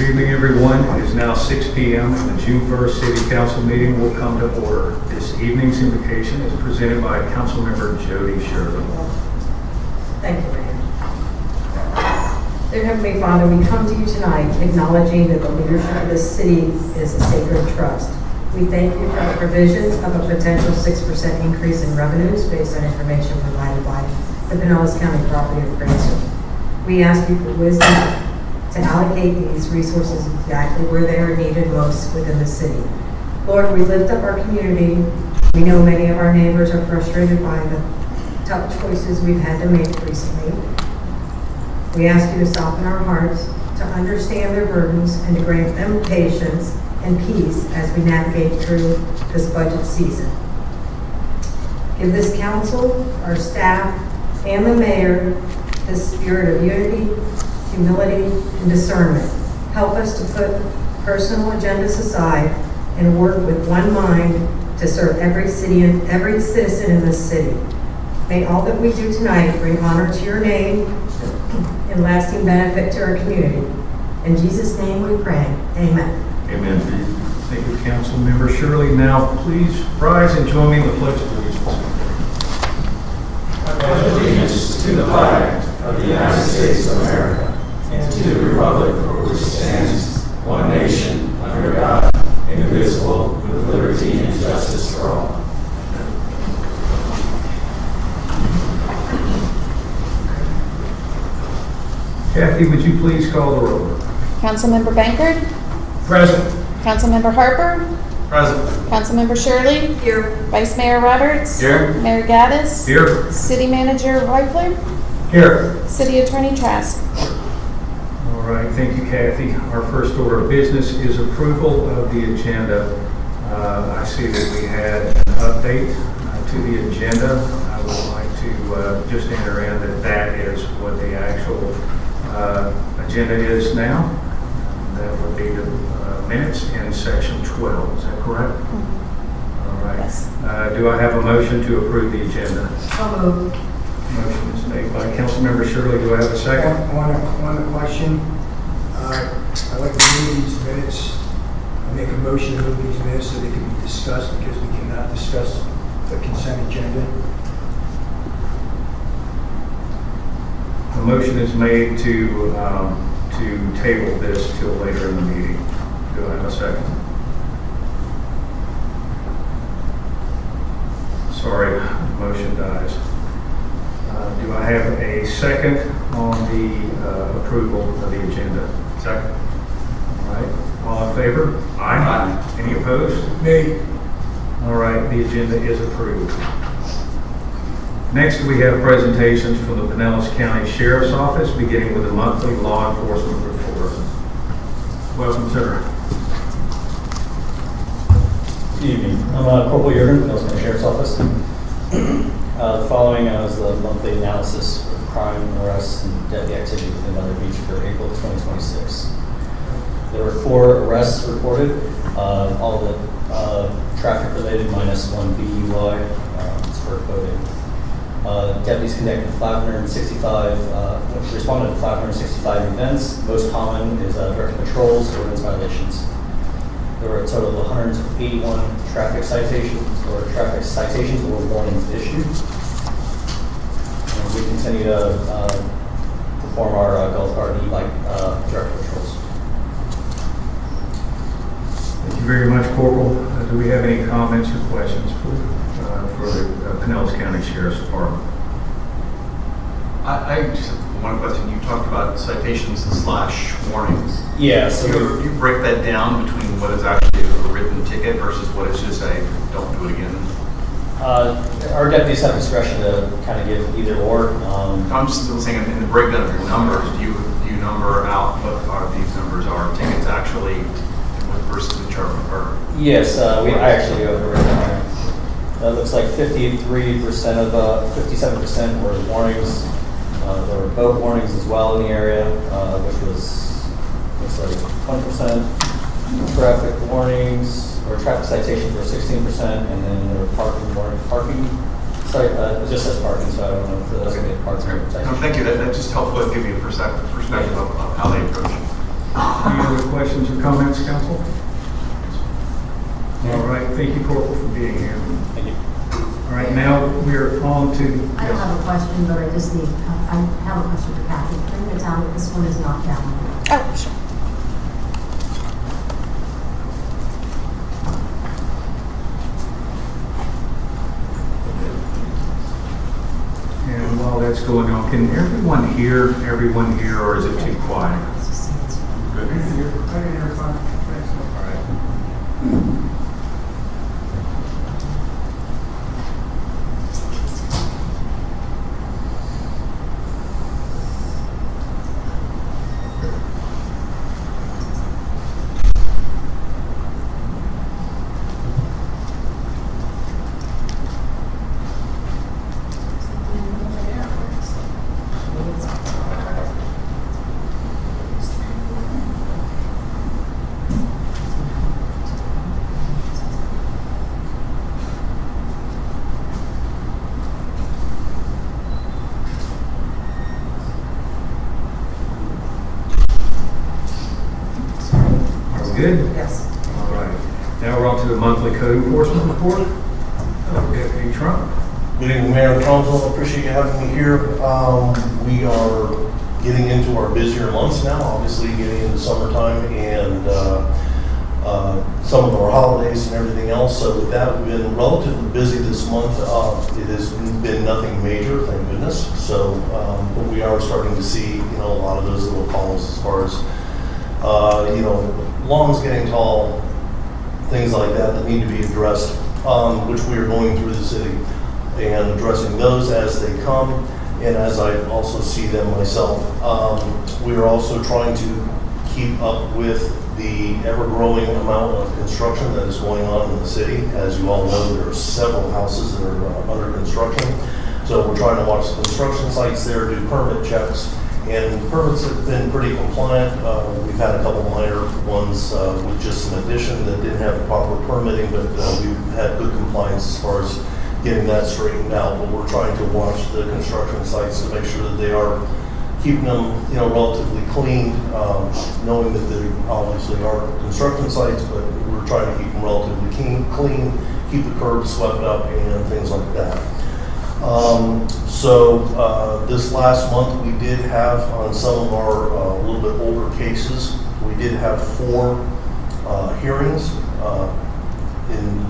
Good evening, everyone. It is now 6 p.m. and the June 1st City Council meeting will come to order. This evening's invocation is presented by Councilmember Jody Shirley. Thank you, Mayor. Dear Heavenly Father, we come to you tonight acknowledging that the leadership of this city is a sacred trust. We thank you for the provisions of a potential 6% increase in revenues based on information provided by the Pinellas County Property Appraiser. We ask you for wisdom to allocate these resources exactly where they are needed most within the city. Lord, we lift up our community. We know many of our neighbors are frustrated by the tough choices we've had to make recently. We ask you to soften our hearts, to understand their burdens, and to grant them patience and peace as we navigate through this budget season. Give this council, our staff, and the mayor the spirit of unity, humility, and discernment. Help us to put personal agendas aside and work with one mind to serve every citizen in this city. May all that we do tonight bring honor to your name and lasting benefit to our community. In Jesus' name we pray. Amen. Amen. Thank you, Councilmember Shirley. Now, please rise and join me in the Pledge of Allegiance. I pledge allegiance to the flag of the United States of America and to the republic for which it stands, one nation, under God, indivisible, with liberty and justice for all. Kathy, would you please call the roll? Councilmember Bankard, Present. Councilmember Harper, Present. Councilmember Shirley, Here. Vice Mayor Roberts, Here. Mayor Gaddis, Here. City Manager Reifler, Here. City Attorney Trask. All right, thank you, Kathy. Our first order of business is approval of the agenda. I see that we had an update to the agenda. I would like to just enter in that is what the actual agenda is now. That would be the minutes in section 12. Is that correct? All right. Yes. Do I have a motion to approve the agenda? So moved. Motion is made by Councilmember Shirley. Do I have a second? One question. I'd like to move these minutes, make a motion to move these minutes so they can be discussed because we cannot discuss the consent agenda. A motion is made to table this till later in the meeting. Do I have a second? Sorry, the motion dies. Do I have a second on the approval of the agenda? Second. All right. All in favor? Aye. Any opposed? Nay. All right, the agenda is approved. Next, we have presentations from the Pinellas County Sheriff's Office, beginning with the monthly law enforcement report. Welcome, sir. Good evening. I'm Corporal Jurgen, Pinellas County Sheriff's Office. The following is the monthly analysis of crime, arrests, and deadly activity within Mother Beach for April 2026. There were 4 arrests reported, all the traffic-related minus 1 DUI. It's for coding. Deputies conducted 565, responded to 565 events. Most common is direct patrols, ordinance violations. There were a total of 181 traffic citations or warnings issued. And we continue to perform our Gulf Guard e-bike direct patrols. Thank you very much, Corporal. Do we have any comments or questions for the Pinellas County Sheriff's Department? I just have one question. You talked about citations / warnings. Yeah, so You break that down between what is actually a written ticket versus what is just a don't do it again? our deputies have discretion to kind of give either or. I'm just saying in the breakdown of your numbers, do you number out what are these numbers are tickets actually versus the chart or? Yes, I actually go over it. It looks like 53% of 57% were warnings. There were boat warnings as well in the area, which looks like 20%. Traffic warnings or traffic citations were 16%, and then there were parking. It just says parking, so I don't know if there's going to be a parking citation. No, thank you. That just helps give you a perspective of how they approach it. Any other questions or comments, council? All right, thank you, Corporal, for being here. Thank you. All right, now we're on to, I don't have a question, but I just need, I have a question for Kathy. Bring it down, this one is not down. Oh, sure. and while that's going on, can everyone hear, or is it too quiet? Let's just see what's- Good. All right. Are we good? Yes. All right. Now we're on to the monthly code enforcement report. Deputy Trump. Good evening, Mayor and Council. Appreciate you having me here. We are getting into our busier months now, obviously getting into summertime and some of our holidays and everything else. So with that, we've been relatively busy this month. It has been nothing major, thank goodness. So, but we are starting to see, a lot of those little calls as far as, lawns getting tall, things like that need to be addressed, which we are going through the city and addressing those as they come and as I also see them myself. We are also trying to keep up with the ever-growing amount of construction that is going on in the city. As you all know, there are several houses that are under construction. So we're trying to watch the construction sites there, do permit checks, and permits have been pretty compliant. We've had a couple minor ones with just some addition that didn't have proper permitting, but we've had good compliance as far as getting that straightened out. But we're trying to watch the construction sites to make sure that they are keeping them, relatively clean, knowing that they obviously are construction sites, but we're trying to keep them relatively clean, keep the curbs swept up and things like that. This last month we did have on some of our a little bit older cases, we did have 4 hearings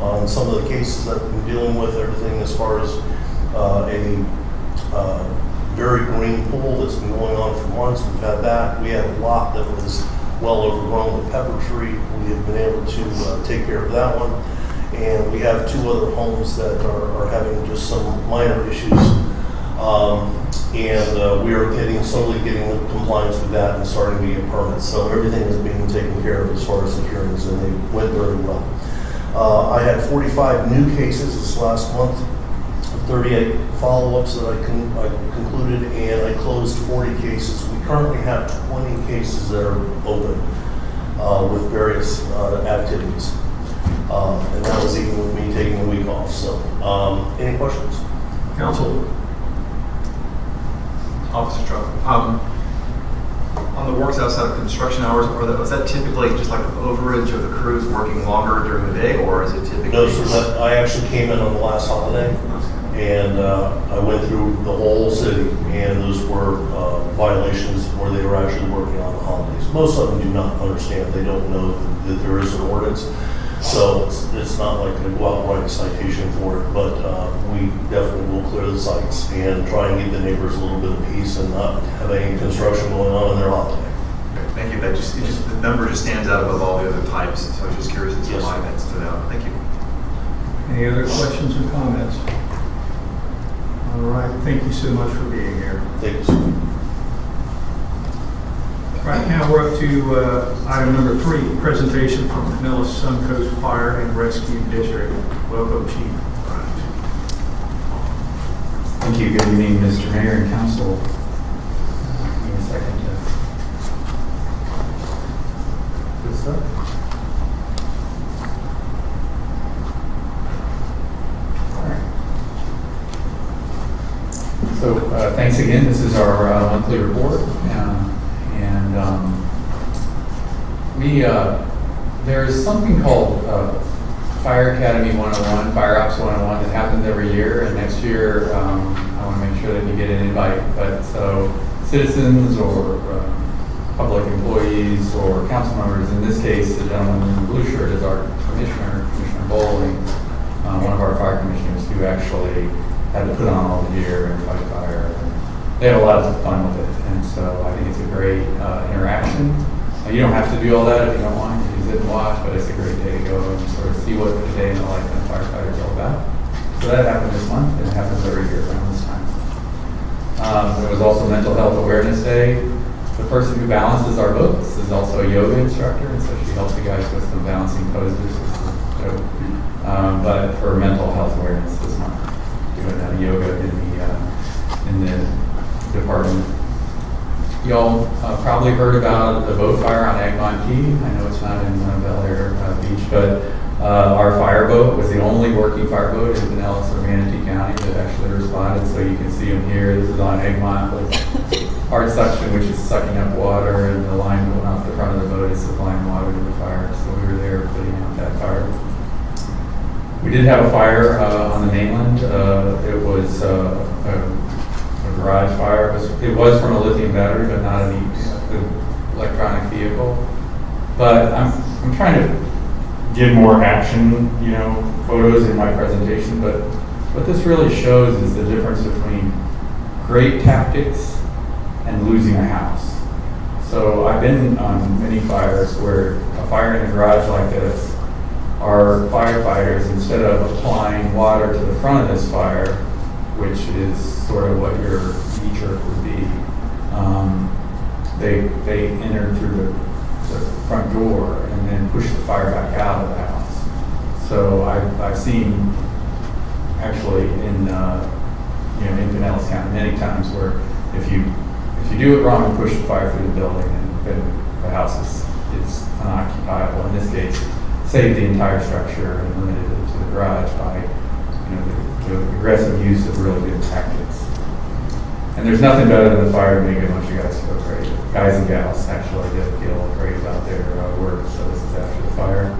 on some of the cases that we've been dealing with, everything as far as a very green pool that's been going on for months. We've had that. We had a lot that was well overgrown with pepper tree. We have been able to take care of that one. And we have 2 other homes that are having just some minor issues. We are slowly getting the compliance with that and starting to get permits. So everything is being taken care of as far as the hearings, and they went very well. I had 45 new cases this last month, 38 follow-ups that I concluded, and I closed 40 cases. We currently have 20 cases that are open with various activities. And that was even with me taking a week off. So, any questions? Council. Officer Trump, on the works outside of construction hours, is that typically just like overage of the crews working longer during the day, or is it typically? No, sir. I actually came in on the last holiday, and I went through the whole city, and those were violations where they were actually working on the holidays. Most of them do not understand. They don't know that there is an ordinance. So it's not like they go out and write a citation for it, but we definitely will clear the sites and try and give the neighbors a little bit of peace and not have any construction going on in their holiday. Okay, thank you. The number just stands out above all the other types, so I was just curious as to Yes. why that stood out. Thank you. Any other questions or comments? All right, thank you so much for being here. Thank you, sir. Right now, we're up to item number 3, presentation from Pinellas Suncoast Fire and Rescue District. Welcome, Chief Bryant. Thank you. Good evening, Mr. Mayor and Council. Give me a second to good stuff. All right. So thanks again. This is our monthly report. There's something called Fire Academy 101, Fire Ops 101 that happens every year, and next year I want to make sure that you get an invite. But so citizens or public employees or council members, in this case, the gentleman in the blue shirt is our commissioner, Commissioner Bowling, one of our fire commissioners who actually had to put on all the gear and fight fire. They had a lot of fun with it, and so I think it's a great interaction. You don't have to do all that if you don't want. You can sit and watch, but it's a great day to go and sort of see what the day in the life of a firefighter is all about. So that happened this month, and it happens every year around this time. There was also Mental Health Awareness Day. The person who balances our boats is also a yoga instructor, and so she helps you guys with some balancing poses. But for mental health awareness this month, doing yoga in the department. Y'all probably heard about the boat fire on Egmont Key. I know it's not in Bel Air Beach, but our fireboat was the only working fireboat in Pinellas or Manatee County that actually responded. So you can see them here. This is on Egmont with hard suction, which is sucking up water, and the line going off the front of the boat is supplying water to the fire. So we were there putting out that fire. We did have a fire on the mainland. It was a garage fire. It was from a lithium battery, but not an electronic vehicle. But I'm trying to give more action, photos in my presentation. But what this really shows is the difference between great tactics and losing a house. So I've been on many fires where a fire in a garage like this, our firefighters, instead of applying water to the front of this fire, which is sort of what your knee-jerk would be, they entered through the front door and then pushed the fire back out of the house. So I've seen actually in Pinellas County many times where if you do it wrong and push the fire through the building, and then the house is unoccupiable. In this case, saved the entire structure and limited it to the garage by the aggressive use of really good tactics. And there's nothing better than the fire to make it once you guys feel great. Guys and gals actually did feel great about their work, so this is after the fire.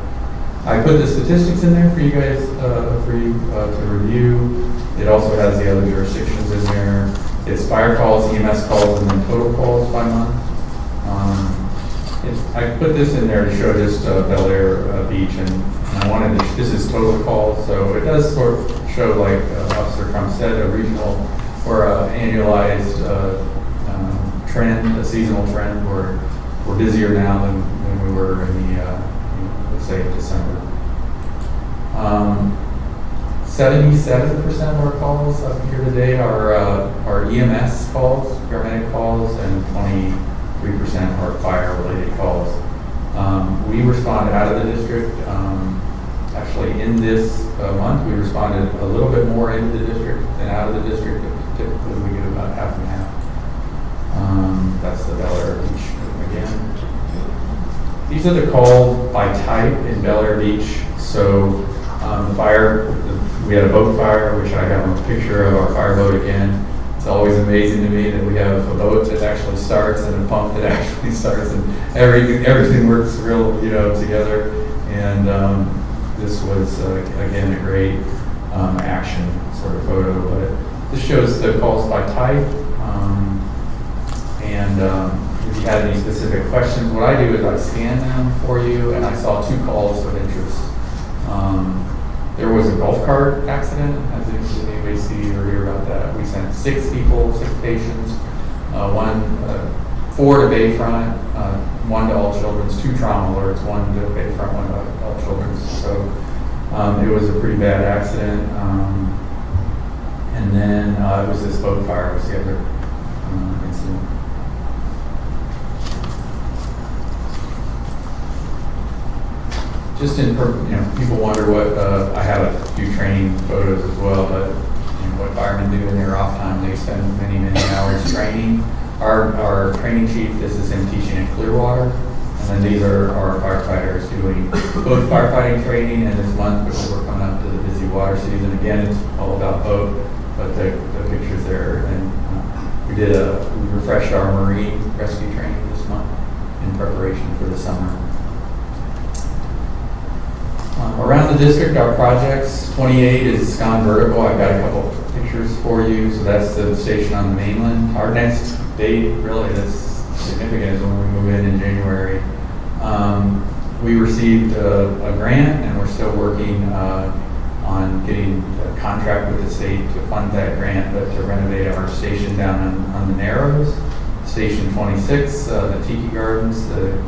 I put the statistics in there for you guys, to review. It also has the other jurisdictions in there. It's fire calls, EMS calls, and then total calls by month. I put this in there to show just Bel Air Beach, and I wanted to, this is total calls, so it does sort of show, like Officer Crump said, a regional or annualized trend, a seasonal trend. We're busier now than we were in let's say December. 77% of our calls up here today are EMS calls, paramedic calls, and 23% are fire-related calls. We respond out of the district. Actually, in this month, we responded a little bit more into the district than out of the district. Typically, we get about half and half. That's the Bel Air Beach again. These are the calls by type in Bel Air Beach. So the fire, we had a boat fire, which I have a picture of our fireboat again. It's always amazing to me that we have a boat that actually starts and a pump that actually starts, and everything works real, together. And this was again a great action sort of photo. But this shows the calls by type. If you had any specific questions, what I do is I scan them for you, and I saw 2 calls of interest. There was a golf cart accident. Did anybody see or hear about that? We sent 6 people, 6 patients, 4 to Bayfront, 1 to All Children's, 2 trauma alerts, 1 to Bayfront, 1 to All Children's. So it was a pretty bad accident. And then it was this boat fire was the other incident. Just people wonder what, I have a few training photos as well, but what firemen do in their off time, they spend many, many hours training. Our training chief, this is him teaching in Clearwater, and then these are our firefighters doing both firefighting training, and this month, because we're coming up to the busy water season, again, it's all about boat, but the pictures there, and we refreshed our marine rescue training this month in preparation for the summer. Around the district, our projects, 28 is gone vertical. I've got a couple pictures for you. So that's the station on the mainland. Our next date, really, that's significant, is when we move in January. We received a grant, and we're still working on getting a contract with the state to fund that grant, but to renovate our station down on the Narrows. Station 26, the Tiki Gardens, the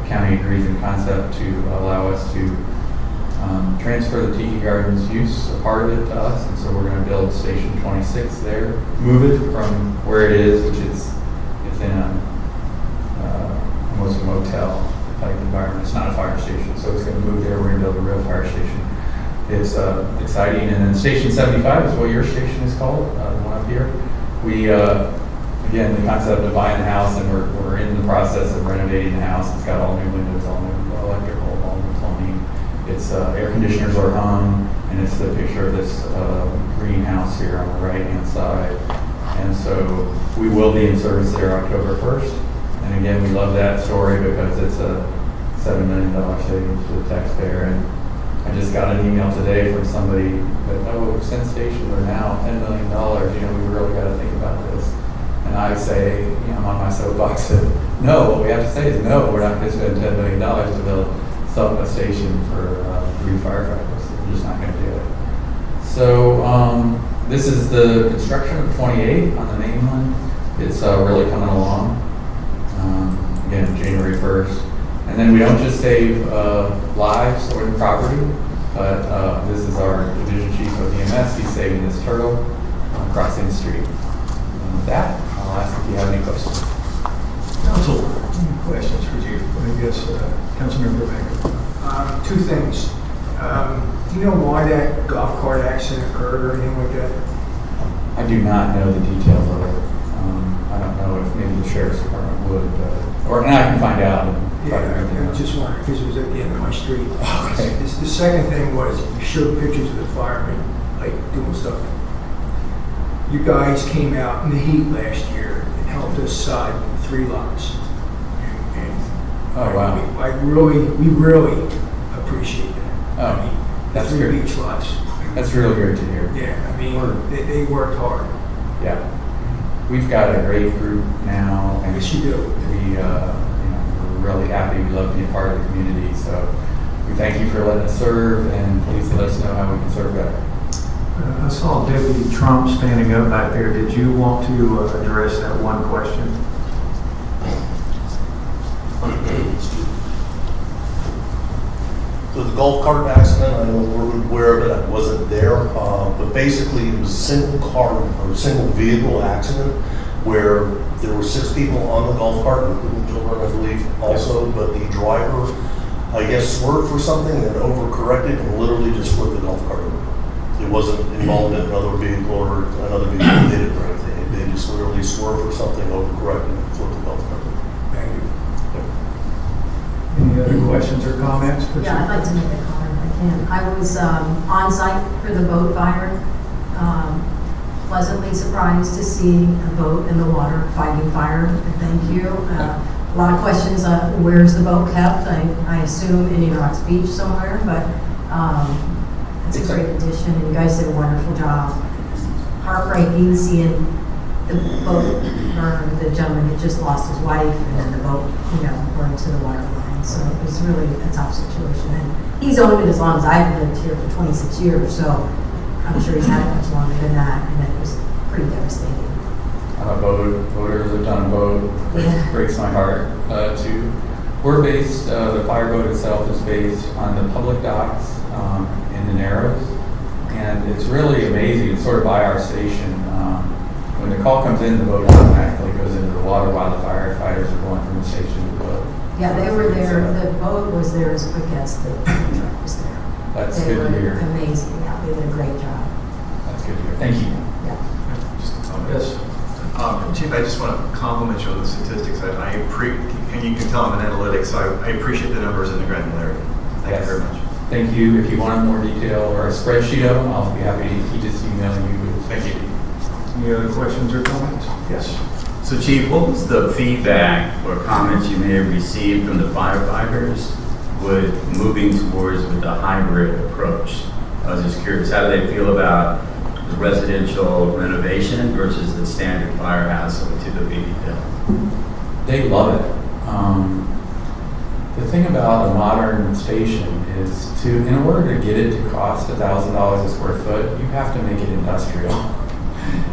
county agrees in concept to allow us to transfer the Tiki Gardens use, a part of it, to us, and so we're going to build Station 26 there, move it from where it is, which is it's in almost a motel type environment. It's not a fire station, so it's going to move there. We're going to build a real fire station. It's exciting. And then Station 75 is what your station is called, the one up here. We again, the concept of buying the house, and we're in the process of renovating the house. It's got all new windows, all new electrical, all new plumbing. It's air conditioners are hung, and it's the picture of this greenhouse here on the right-hand side. And so we will be in service there October 1st. And again, we love that story because it's a $7 million savings to the taxpayer. And I just got an email today from somebody that, oh, since stations are now $10 million, we really got to think about this. And I say, I'm on my soapbox that no, what we have to say is no, we're not going to spend $10 million to build a station for 3 firefighters. We're just not going to do it. So this is the construction of 28 on the mainland. It's really coming along. Again, January 1st. And then we don't just save lives or the property, but this is our division chief of EMS. He's saving this turtle crossing the street. And with that, I'll ask if you have any questions. Council, any questions for Chief? I guess, Councilmember Baker. Two things. Do you know why that golf cart accident occurred or anything like that? I do not know the details of it. I don't know if maybe the sheriff's department would, and I can find out. And try to figure it Yeah, I out. just wondered, because it was at the end of my street. Okay. The second thing was, you showed pictures of the firemen, like, doing stuff. You guys came out in the heat last year and helped us sod 3 lots. And Oh, wow. we really appreciate that. Oh, I mean, that's the 3 good. beach lots. That's really great to hear. Yeah, I mean, they worked hard. Yeah. We've got a great group now, and Yes, you do. we're really happy. We love being part of the community. So we thank you for letting us serve, and please let us know how we can serve better. I saw Deputy Trump standing up back there. Did you want to address that one question? So the golf cart accident, I know we're aware of it, I wasn't there, but basically it was a single car or single vehicle accident where there were 6 people on the golf cart, including children, I believe, also, but the driver, I guess, swerved for something and overcorrected and literally just flipped the golf cart over. It wasn't involved in another vehicle or another vehicle did it or anything. They just literally swerved for something, overcorrected, and flipped the golf cart over. Thank you. Any other questions or comments? for Yeah, I'd like to make a comment if I can. I was on site for the boat fire. Pleasantly surprised to see a boat in the water fighting fire. Thank you. A lot of questions, where's the boat kept? I assume Indian Rocks Beach somewhere, but it's a great addition, and you guys did a wonderful job. Heartbreaking seeing the boat burn. The gentleman had just lost his wife, and then the boat, burned to the water line. So it was really a tough situation. And he's owned it as long as I've lived here for 26 years, so I'm sure he's had it much longer than that, and it was pretty devastating. I'm a boater, lived on a boat. Yeah. It breaks my heart too. We're based, the fireboat itself is based on the public docks in the Narrows. And it's really amazing. It's sort of by our station. When the call comes in, the boat automatically goes into the water while the firefighters are going from the station to the boat. Yeah, they were there, the boat was there as quick as the truck was there. That's They good to were hear. amazing, yeah, they did a great job. That's good to hear. Thank you. Yeah. Yes. Chief, I just want to compliment you on the statistics. And you can tell I'm an analytics, so I appreciate the numbers and the granularity. Thank you very much. Thank you. If you want more detail or a spreadsheet of them, I'll be happy to just email you. Thank you. Any other questions or comments? Yes. So Chief, what was the feedback or comments you may have received from the firefighters with moving towards with the hybrid approach. I was just curious, how do they feel about the residential renovation versus the standard firehouse that we typically build? They love it. The thing about a modern station is in order to get it to cost $1,000 a square foot, you have to make it industrial.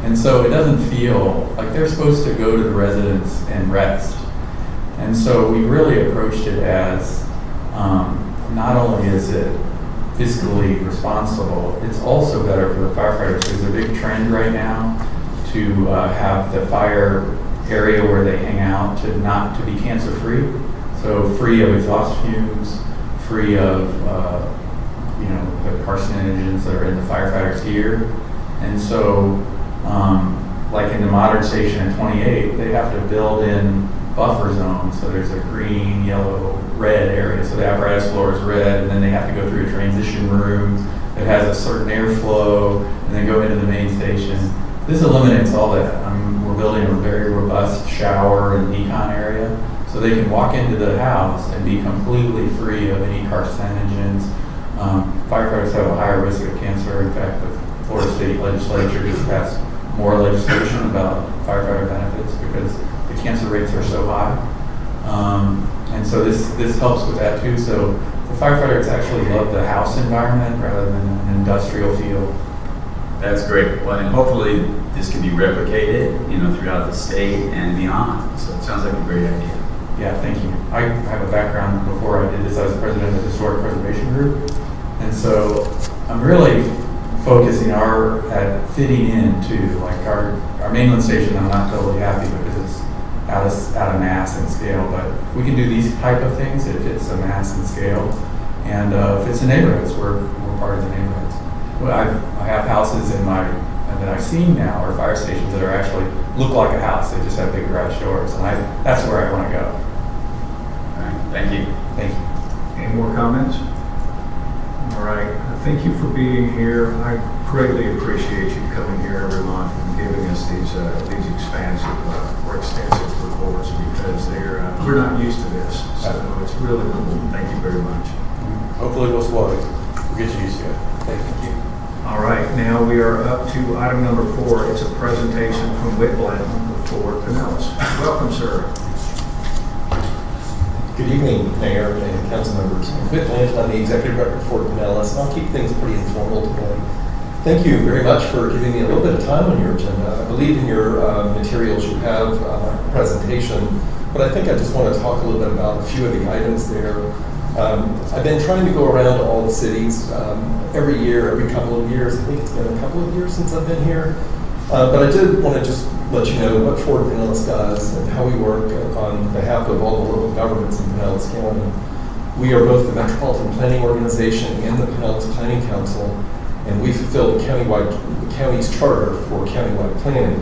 And so it doesn't feel like they're supposed to go to the residents and rest. And so we really approached it as not only is it fiscally responsible, it's also better for the firefighters. There's a big trend right now to have the fire area where they hang out to be cancer free. So free of exhaust fumes, free of the carcinogens that are in the firefighters' gear. And so, like in the modern station in 28, they have to build in buffer zones. So there's a green, yellow, red area. So the apparatus floor is red, and then they have to go through a transition room that has a certain airflow, and then go into the main station. This eliminates all that. We're building a very robust shower and decon area, so they can walk into the house and be completely free of any carcinogens. Firefighters have a higher risk of cancer. In fact, the Florida State Legislature just passed more legislation about firefighter benefits because the cancer rates are so high. And so this helps with that too. So the firefighters actually love the house environment rather than an industrial feel. That's great. Well, and hopefully this can be replicated, throughout the state and beyond. So it sounds like a great idea. Yeah, thank you. I have a background before I did this. I was president of the Historic Preservation Group. And so I'm really focusing at fitting into like our mainland station. I'm not totally happy because it's out of mass and scale, but if we can do these type of things, it fits the mass and scale, and if it's the neighborhoods, we're part of the neighborhoods. Well, I have houses that I've seen now, or fire stations that are actually look like a house. They just have big garage doors, and that's where I want to go. All right, thank you. Thank you. Any more comments? All right, thank you for being here. I greatly appreciate you coming here every month and giving us these expansive or extensive reports because we're not used to this, so it's really cool. Thank you very much. Hopefully we'll get you used to it. Thank you. All right, now we are up to item number 4. It's a presentation from Whit Blanton of Fort Pinellas. Welcome, sir. Good evening, Mayor and council members. I'm Whit Blanton. I'm the executive director of Fort Pinellas, and I'll keep things pretty informal today. Thank you very much for giving me a little bit of time on your agenda. I believe in your materials you have a presentation, but I think I just want to talk a little bit about a few of the items there. I've been trying to go around to all the cities every year, every couple of years. I think it's been a couple of years since I've been here. But I did want to just let you know what Fort Pinellas does and how we work on behalf of all the local governments in Pinellas County. We are both the Metropolitan Planning Organization and the Pinellas Planning Council, and we fulfill the county's charter for countywide planning.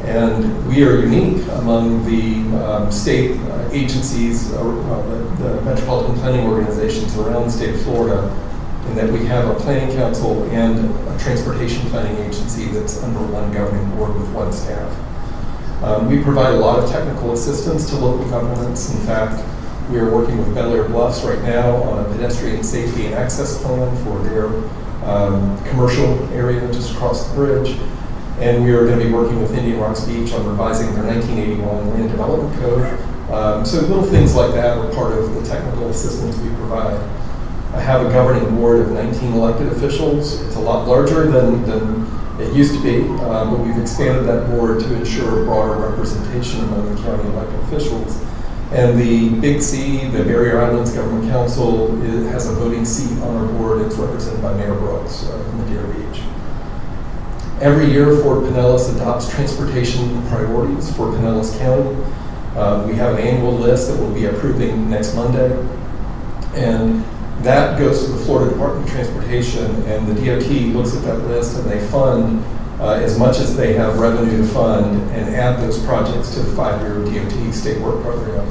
And we are unique among the state agencies, the Metropolitan Planning Organizations around the state of Florida, in that we have a planning council and a transportation planning agency that's under one governing board with one staff. We provide a lot of technical assistance to local governments. In fact, we are working with Bel Air Bluffs right now on a pedestrian safety and access plan for their commercial area just across the bridge. And we are going to be working with Indian Rocks Beach on revising their 1981 land development code. So little things like that are part of the technical assistance we provide. I have a governing board of 19 elected officials. It's a lot larger than it used to be, but we've expanded that board to ensure broader representation among the county elected officials. And the Big C, the Barrier Islands Government Council, has a voting seat on our board. It's represented by Mayor Brooks from Madeira Beach. Every year, Fort Pinellas adopts transportation priorities for Pinellas County. We have an annual list that we'll be approving next Monday. And that goes to the Florida Department of Transportation, and the DOT looks at that list and they fund as much as they have revenue to fund and add those projects to the 5-year DOT state work program.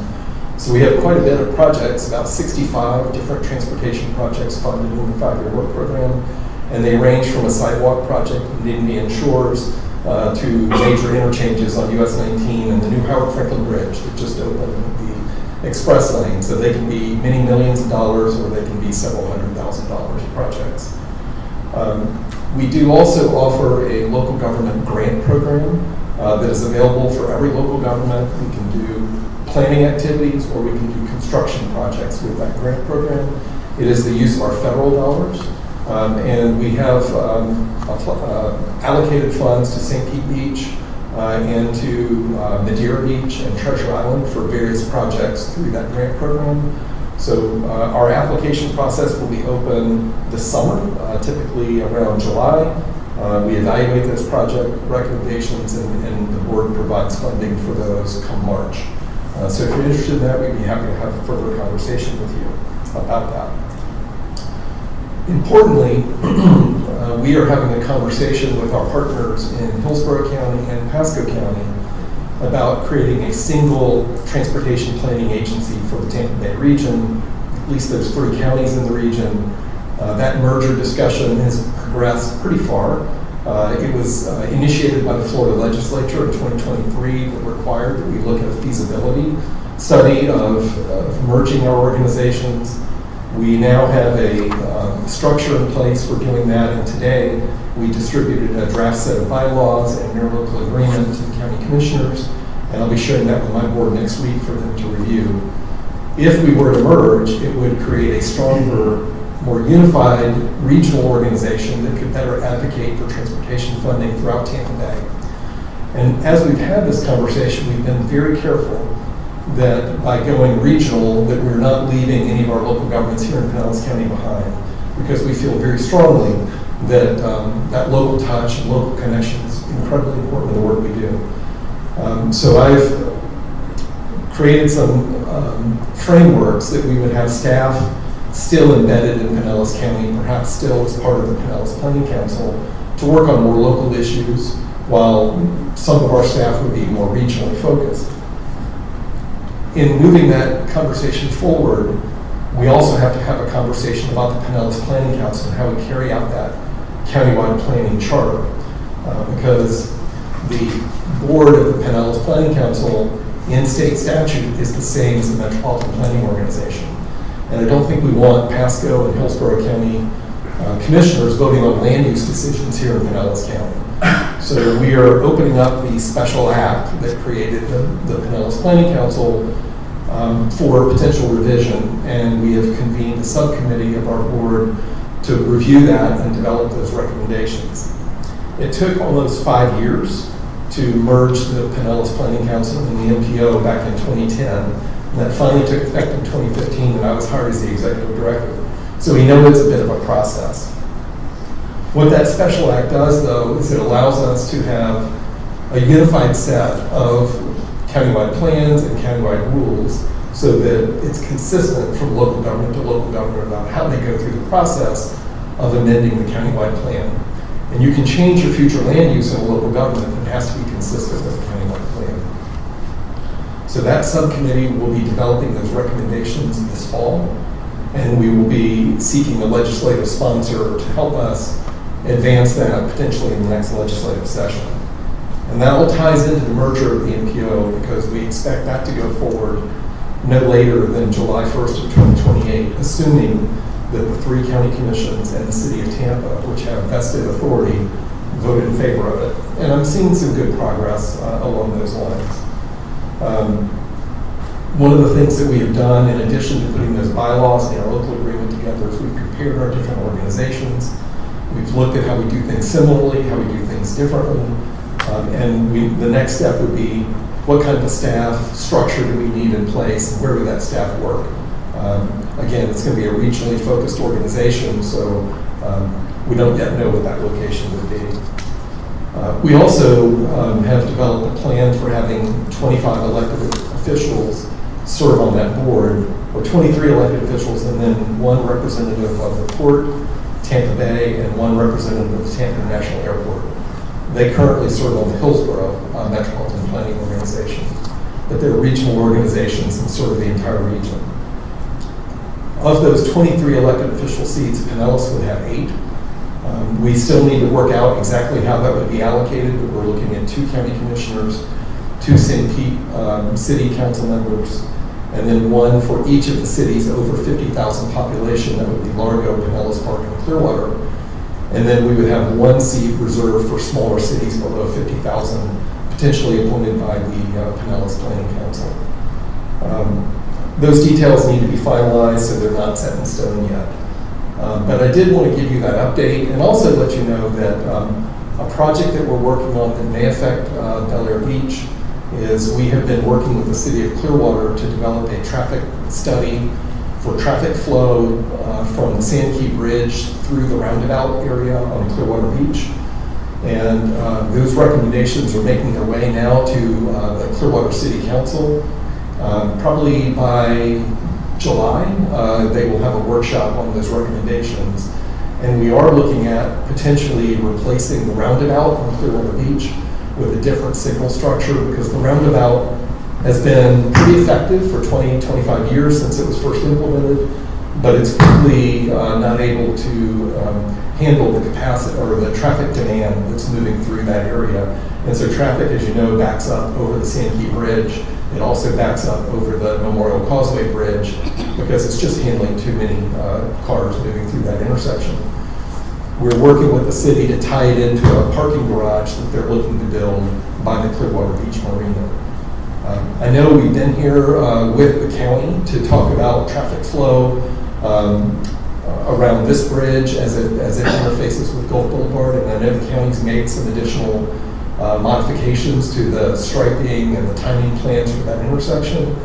So we have quite a bit of projects, about 65 different transportation projects funded in the 5-year work program. And they range from a sidewalk project in Indian Shores to major interchanges on US 19 and the new Howard Franklin Bridge that just opened, express lanes. So they can be many millions of dollars or they can be several $100,000 projects. We do also offer a local government grant program that is available for every local government. We can do planning activities or we can do construction projects with that grant program. It is the use of our federal dollars. And we have allocated funds to St. Pete Beach and to Madeira Beach and Treasure Island for various projects through that grant program. So our application process will be open this summer, typically around July. We evaluate those project recommendations and the board provides funding for those come March. So if you're interested in that, we'd be happy to have a further conversation with you about that. Importantly, we are having a conversation with our partners in Hillsborough County and Pasco County about creating a single transportation planning agency for the Tampa Bay region. At least there's 3 counties in the region. That merger discussion has progressed pretty far. It was initiated by the Florida legislature in 2023 that required that we look at a feasibility study of merging our organizations. We now have a structure in place for doing that, and today we distributed a draft set of bylaws and interlocal agreement to the county commissioners, and I'll be sharing that with my board next week for them to review. If we were to merge, it would create a stronger, more unified regional organization that could better advocate for transportation funding throughout Tampa Bay. And as we've had this conversation, we've been very careful that by going regional, that we're not leaving any of our local governments here in Pinellas County behind, because we feel very strongly that that local touch and local connection is incredibly important in the work we do. So I've created some frameworks that we would have staff still embedded in Pinellas County, perhaps still as part of the Pinellas Planning Council, to work on more local issues, while some of our staff would be more regionally focused. In moving that conversation forward, we also have to have a conversation about the Pinellas Planning Council and how we carry out that countywide planning charter. Because the board of the Pinellas Planning Council in state statute is the same as the Metropolitan Planning Organization. And I don't think we want Pasco and Hillsborough County commissioners voting on land use decisions here in Pinellas County. So we are opening up the special act that created the Pinellas Planning Council for potential revision, and we have convened a subcommittee of our board to review that and develop those recommendations. It took almost 5 years to merge the Pinellas Planning Council and the MPO back in 2010, and that finally took effect in 2015, and I was hired as the executive director. So we know it's a bit of a process. What that special act does, though, is it allows us to have a unified set of countywide plans and countywide rules so that it's consistent from local government to local government about how they go through the process of amending the countywide plan. And you can change your future land use in a local government, but it has to be consistent with the countywide plan. So that subcommittee will be developing those recommendations this fall, and we will be seeking a legislative sponsor to help us advance that potentially in the next legislative session. And that all ties into the merger of the MPO, because we expect that to go forward no later than July 1st of 2028, assuming that the 3 county commissions and the city of Tampa, which have vested authority, vote in favor of it. And I'm seeing some good progress along those lines. One of the things that we have done, in addition to putting those bylaws and our local agreement together, is we've compared our different organizations. We've looked at how we do things similarly, how we do things differently. The next step would be, what kind of a staff structure do we need in place, and where would that staff work? Again, it's going to be a regionally focused organization, so we don't yet know what that location would be. We also have developed a plan for having 25 elected officials serve on that board, or 23 elected officials, and then 1 representative of the Port, Tampa Bay, and 1 representative of the Tampa International Airport. They currently serve on the Hillsborough Metropolitan Planning Organization, but they're regional organizations and serve the entire region. Of those 23 elected official seats, Pinellas would have 8. We still need to work out exactly how that would be allocated, but we're looking at 2 county commissioners, 2 St. Pete city council members, and then one for each of the cities over 50,000 population, that would be Largo, Pinellas Park, and Clearwater. And then we would have one seat reserved for smaller cities below 50,000, potentially appointed by the Pinellas Planning Council. Those details need to be finalized, so they're not set in stone yet. But I did want to give you that update and also let you know that a project that we're working on that may affect Bel Air Beach is we have been working with the city of Clearwater to develop a traffic study for traffic flow from the Sand Key Bridge through the roundabout area on Clearwater Beach. And those recommendations are making their way now to the Clearwater City Council. Probably by July, they will have a workshop on those recommendations. And we are looking at potentially replacing the roundabout on Clearwater Beach with a different signal structure, because the roundabout has been pretty effective for 20, 25 years since it was first implemented, but it's clearly not able to handle the capacity or the traffic demand that's moving through that area. And so traffic, as you know, backs up over the Sand Key Bridge. It also backs up over the Memorial Causeway Bridge because it's just handling too many cars moving through that intersection. We're working with the city to tie it into a parking garage that they're looking to build by the Clearwater Beach Marina. I know we've been here with the county to talk about traffic flow around this bridge as it interfaces with Gulf Boulevard, and I know the county's made some additional modifications to the striping and the timing plans for that intersection.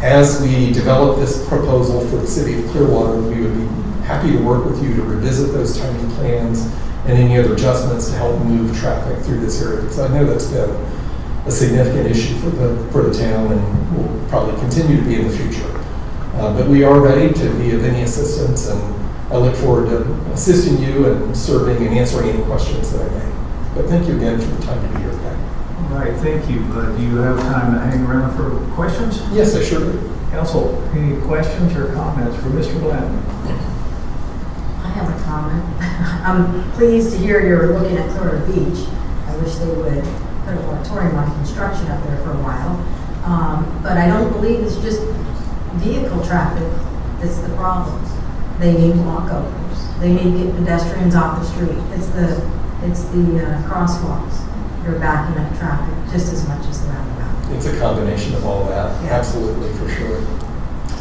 As we develop this proposal for the city of Clearwater, we would be happy to work with you to revisit those timing plans and any other adjustments to help move traffic through this area, because I know that's been a significant issue for the town and will probably continue to be in the future. But we are ready to be of any assistance, and I look forward to assisting you and serving and answering any questions that I may. But thank you again for the time to be here today. All right, thank you. Do you have time to hang around for questions? Yes, I sure do. Council, any questions or comments for Mr. Blanton? I have a comment. I'm pleased to hear you're looking at Clearwater Beach. I wish they would put a moratorium on construction up there for a while. But I don't believe it's just vehicle traffic that's the problem. They need walkovers. They need to get pedestrians off the street. It's the crosswalks. You're backing up traffic just as much as the roundabout. It's a combination of all that, Yeah. Absolutely, for sure.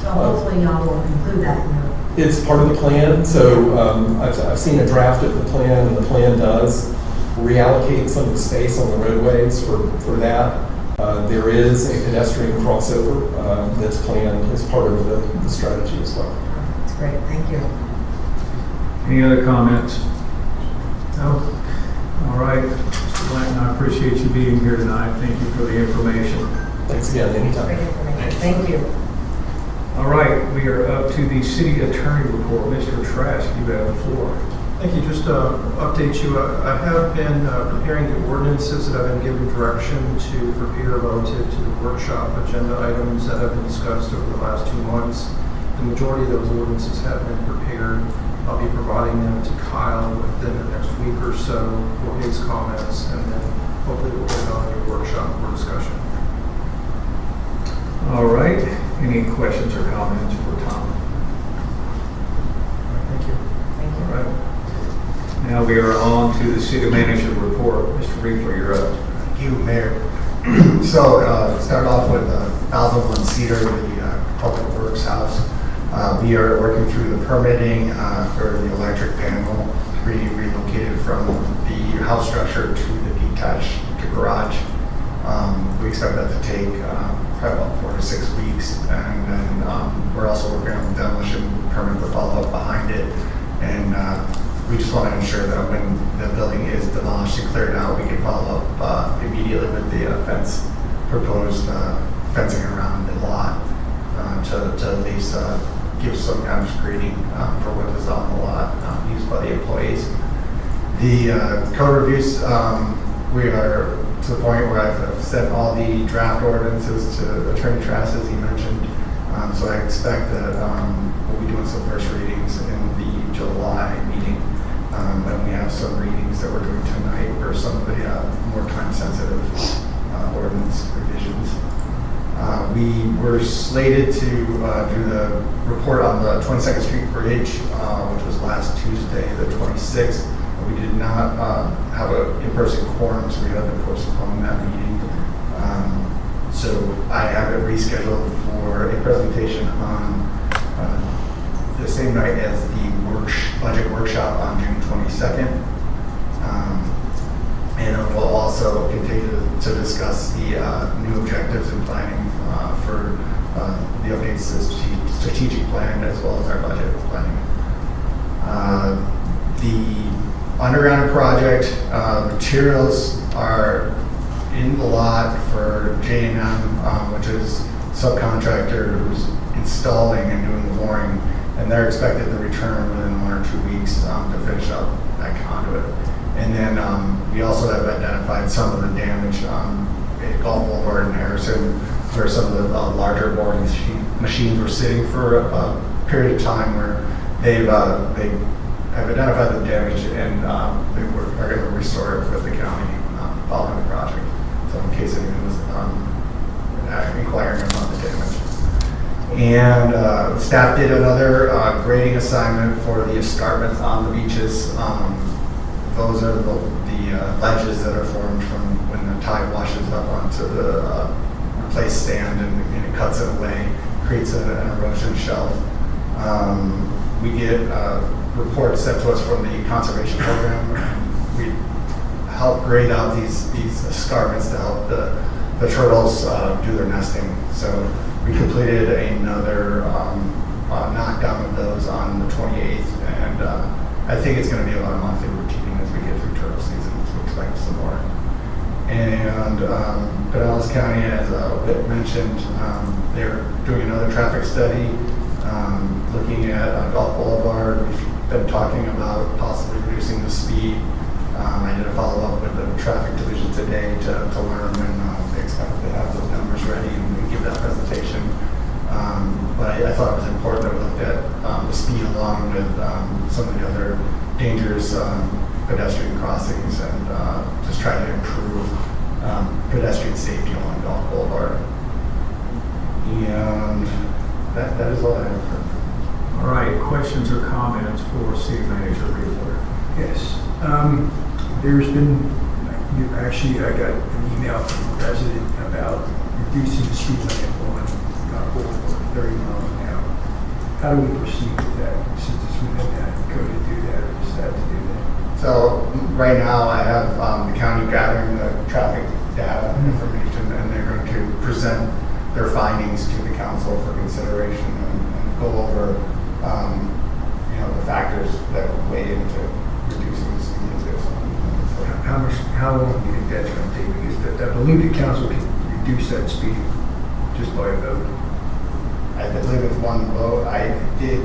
So hopefully y'all will include that in your. It's part of the plan, so I've seen a draft of the plan, and the plan does reallocate some of the space on the roadways for that. There is a pedestrian crossover that's planned as part of the strategy as well. That's great, thank you. Any other comments? No? All right. Mr. Blanton, I appreciate you being here tonight. Thank you for the information. Thanks again, anytime. Great information, thank you. All right, we are up to the city attorney report. Mr. Trask, you have the floor. Thank you. Just to update you, I have been preparing the ordinances that I've been given direction to prepare relative to the workshop agenda items that have been discussed over the last 2 months. The majority of those ordinances have been prepared. I'll be providing them to Kyle within the next week or so for his comments, and then hopefully we'll get on a workshop for discussion. All right. Any questions or comments for Tom? Thank you. Thank you. All right. Now we are on to the city manager report. Mr. Reefer, you're up. Thank you, Mayor. So, start off with 1001 Cedar, the Public Works House. We are working through the permitting for the electric panel to be relocated from the house structure to the detached garage. We expect that to take probably about 4 to 6 weeks, and then we're also working on the demolition permit to follow up behind it. And we just want to ensure that when the building is demolished and cleared out, we can follow up immediately with the proposed fencing around the lot to at least give some kind of screening for what is on the lot used by the employees. The code reviews, we are to the point where I've sent all the draft ordinances to Attorney Trask, as he mentioned. So I expect that we'll be doing some first readings in the July meeting. And we have some readings that we're doing tonight for some of the more time-sensitive ordinance revisions. We were slated to do the report on the 22nd Street Bridge, which was last Tuesday, the 26th. We did not have an in-person quorum, so we had to postpone that meeting. So I have it rescheduled for a presentation on the same night as the budget workshop on June 22nd. And we'll also continue to discuss the new objectives and planning for the updates to the strategic plan as well as our budget planning. The underground project materials are in the lot for J&M, which is subcontractor who's installing and doing the boring, and they're expected to return within 1 or 2 weeks to finish up that conduit. And then we also have identified some of the damage at Gulf Boulevard and Harrison, where some of the larger boring machines were sitting for a period of time where they have identified the damage and they are going to restore it with the county following the project. So in case anyone was inquiring about the damage. And staff did another grading assignment for the escarpments on the beaches. Those are the ledges that are formed from when the tide washes up onto the replaced sand and it cuts it away, creates an erosion shelf. We get reports sent to us from the conservation program. We help grade out these escarpments to help the turtles do their nesting. So we completed another knockdown of those on the 28th, and I think it's going to be about a monthly routine as we get through turtle season, so expect some more. And Pinellas County, as Whit mentioned, they're doing another traffic study, looking at Gulf Boulevard. We've been talking about possibly reducing the speed. I did a follow-up with the traffic division today to learn when they expect to have those numbers ready and give that presentation. But I thought it was important that we looked at the speed along with some of the other dangerous pedestrian crossings and just try to improve pedestrian safety along Gulf Boulevard. And that is all I have for. All right, questions or comments for City Manager Riefler? Yes. There's been, I got an email from a resident about reducing the speed limit on Boulevard, 30 miles an hour. How do we proceed with that, since it's within that code to do that, or is that to do that? So right now I have the county gathering the traffic data information, and they're going to present their findings to the council for consideration and go over the factors that weigh into reducing the speed of this. How long do you think that's going to take? Because I believe the council can reduce that speed just by a vote. I believe it's one vote. I did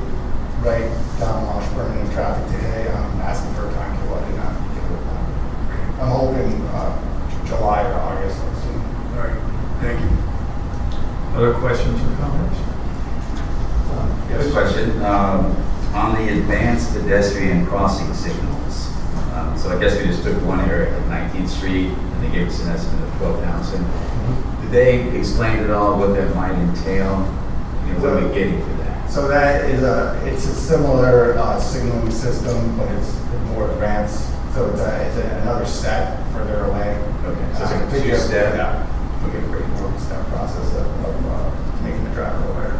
write down Washburn in traffic today, asking for a time to I did not get it done. I'm hoping July or August. All right, thank you. Other questions or comments? Good question. On the advanced pedestrian crossing signals, so I guess we just took one area, like 19th Street, and they gave us an estimate of 12,000. Did they explain at all what that might entail? What are we getting for that? So that is it's a similar signaling system, but it's more advanced. So it's another step further away. Okay, so it's a two-step? Yeah. We get a pretty multi-step process of making the driver aware.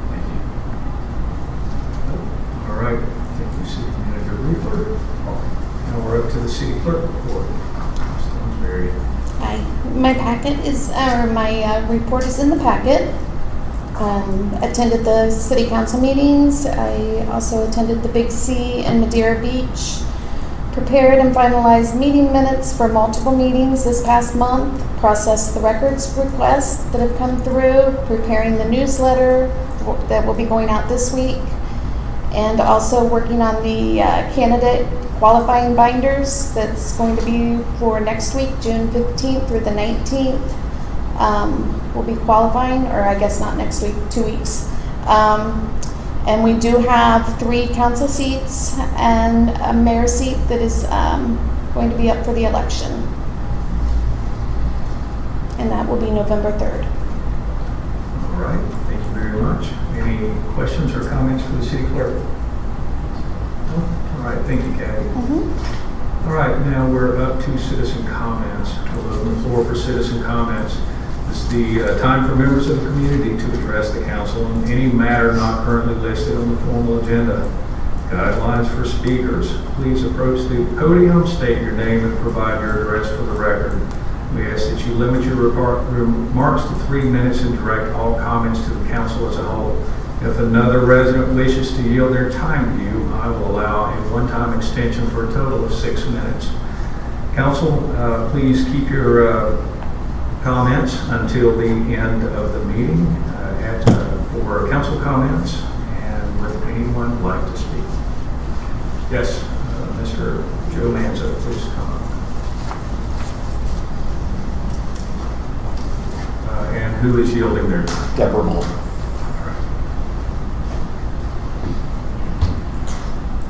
Thank you. All right, thank you, City Manager Riefler. Now we're up to the city clerk report. Stonesbury. Hi. My report is in the packet. Attended the city council meetings. I also attended the Big C in Madeira Beach. Prepared and finalized meeting minutes for multiple meetings this past month. Processed the records requests that have come through. Preparing the newsletter that will be going out this week. And also working on the candidate qualifying binders that's going to be for next week, June 15th through the 19th. We'll be qualifying, or I guess not next week, 2 weeks. And we do have 3 council seats and a mayor seat that is going to be up for the election. And that will be November 3rd. right, thank you very much. Any questions or comments for the city clerk? No? All right, thank you, Kathy. All right, now we're up to citizen comments. We'll open the floor for citizen comments. This is the time for members of the community to address the council on any matter not currently listed on the formal agenda. Guidelines for speakers. Please approach the podium, state your name, and provide your address for the record. We ask that you limit your remarks to 3 minutes and direct all comments to the council as a whole. If another resident wishes to yield their time to you, I will allow a one-time extension for a total of 6 minutes. Council, please keep your comments until the end of the meeting for council comments. And would anyone like to speak? Yes, Mr. Joe Manzo, please come up. And who is yielding their time? Deborah Moore.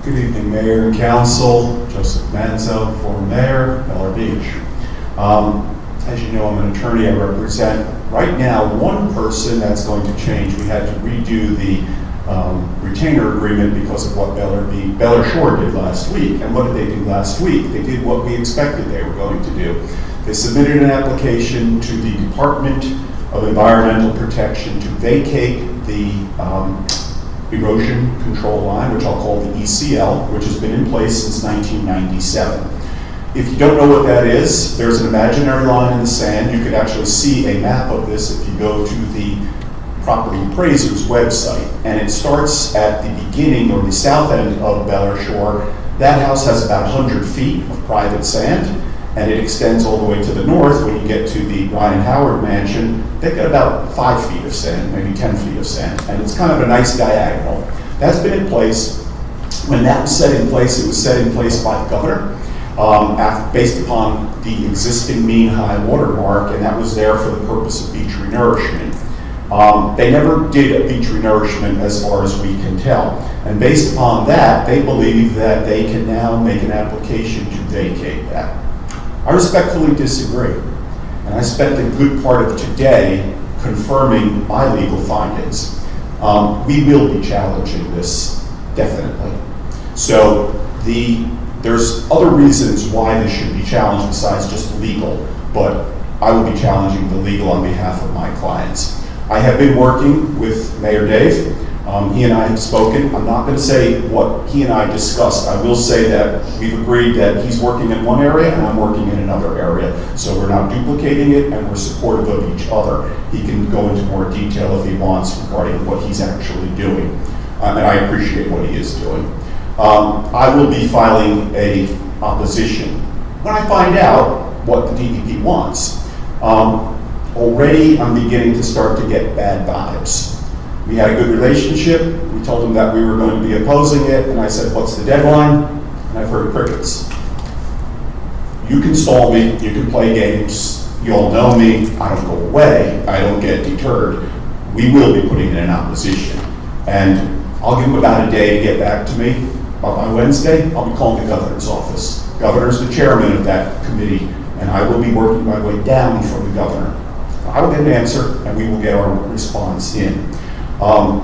Good evening, Mayor and Council. Joseph Manzo, former mayor, Bel Air Beach. As you know, I'm an attorney. I represent right now one person that's going to change. We had to redo the retainer agreement because of what Bel Air Shore did last week. And what did they do last week? They did what we expected they were going to do. They submitted an application to the Department of Environmental Protection to vacate the erosion control line, which I'll call the ECL, which has been in place since 1997. If you don't know what that is, there's an imaginary line in the sand. You could actually see a map of this if you go to the property appraiser's website. And it starts at the beginning or the south end of Bel Air Shore. That house has about 100 feet of private sand, and it extends all the way to the north. When you get to the Ryan Howard mansion, they've got about 5 feet of sand, maybe 10 feet of sand, and it's kind of a nice diagonal. That's been in place. When that was set in place, it was set in place by the governor based upon the existing mean high water mark, and that was there for the purpose of beach renourishment. They never did a beach renourishment as far as we can tell. And based upon that, they believe that they can now make an application to vacate that. I respectfully disagree. And I spent a good part of today confirming my legal findings. We will be challenging this, definitely. So there's other reasons why this should be challenged besides just legal, but I will be challenging the legal on behalf of my clients. I have been working with Mayor Dave. He and I have spoken. I'm not going to say what he and I discussed. I will say that we've agreed that he's working in one area and I'm working in another area. So we're not duplicating it and we're supportive of each other. He can go into more detail if he wants regarding what he's actually doing. And I appreciate what he is doing. I will be filing a opposition when I find out what the DEP wants. Already I'm beginning to start to get bad vibes. We had a good relationship. We told them that we were going to be opposing it, and I said, what's the deadline? And I've heard crickets. You can stall me, you can play games, you all know me, I don't go away, I don't get deterred. We will be putting in an opposition. And I'll give them about a day to get back to me. By Wednesday, I'll be calling the governor's office. Governor's the chairman of that committee, and I will be working my way down from the governor. I will get an answer, and we will get our response in.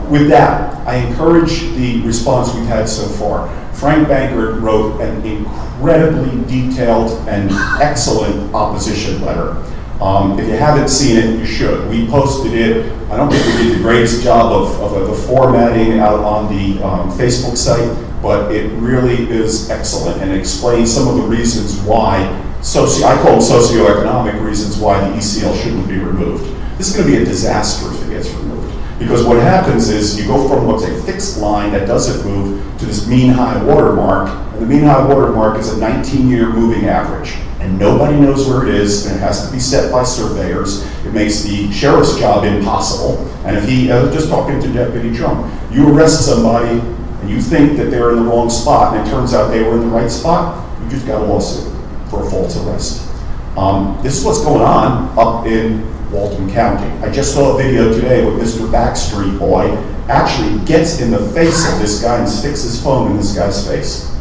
With that, I encourage the response we've had so far. Frank Bankert wrote an incredibly detailed and excellent opposition letter. If you haven't seen it, you should. We posted it. I don't think we did the greatest job of the formatting out on the Facebook site, but it really is excellent and explains some of the reasons why, I call them socioeconomic reasons why the ECL shouldn't be removed. This is going to be a disaster if it gets removed. Because what happens is you go from what's a fixed line that doesn't move to this mean high water mark, and the mean high water mark is a 19-year moving average. And nobody knows where it is, and it has to be set by surveyors. It makes the sheriff's job impossible. And if just talking to Deputy Trump, you arrest somebody and you think that they're in the wrong spot, and it turns out they were in the right spot, you just got a lawsuit for a false arrest. This is what's going on up in Walton County. I just saw a video today where Mr. Backstreet Boy actually gets in the face of this guy and sticks his phone in this guy's face.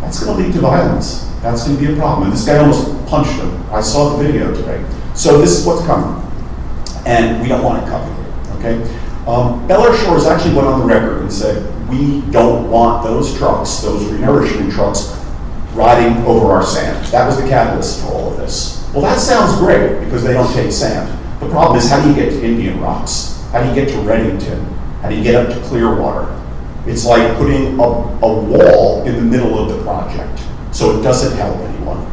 That's going to lead to violence. That's going to be a problem. And this guy almost punched him. I saw the video today. So this is what's coming. And we don't want it coming. okay? Bel Air Shores actually went on the record and said, we don't want those trucks, those renourishment trucks, riding over our sand. That was the catalyst for all of this. Well, that sounds great because they don't take sand. The problem is, how do you get to Indian Rocks? How do you get to Reddington? How do you get up to Clearwater? It's like putting a wall in the middle of the project, so it doesn't help anyone.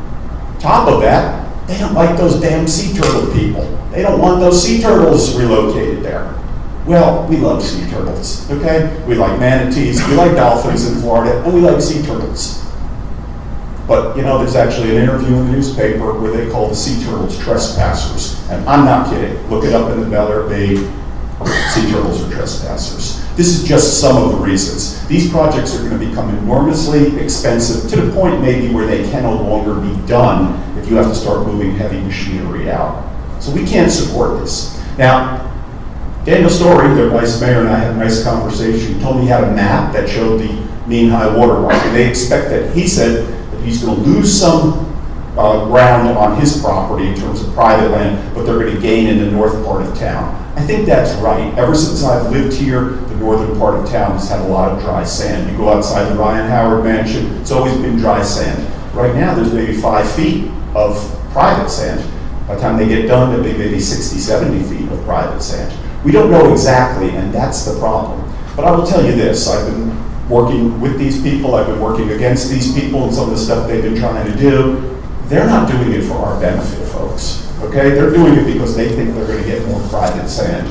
Top of that, they don't like those damn sea turtle people. They don't want those sea turtles relocated there. Well, we love sea turtles, okay? We like manatees, we like dolphins in Florida, and we like sea turtles. But, you know, there's actually an interview in the newspaper where they call the sea turtles trespassers. And I'm not kidding. Look it up in the Bel Air Bay. Sea turtles are trespassers. This is just some of the reasons. These projects are going to become enormously expensive to the point maybe where they can no longer be done if you have to start moving heavy machinery out. So we can't support this. Now, Daniel Story, the vice mayor, and I had a nice conversation. He told me he had a map that showed the mean high water mark. And they expect that, he said, that he's going to lose some ground on his property in terms of private land, but they're going to gain in the north part of town. I think that's right. Ever since I've lived here, the northern part of town has had a lot of dry sand. You go outside the Ryan Howard mansion, it's always been dry sand. Right now, there's maybe 5 feet of private sand. By the time they get done, there'll be maybe 60, 70 feet of private sand. We don't know exactly, and that's the problem. But I will tell you this, I've been working with these people, I've been working against these people and some of the stuff they've been trying to do. They're not doing it for our benefit, folks, okay? They're doing it because they think they're going to get more private sand.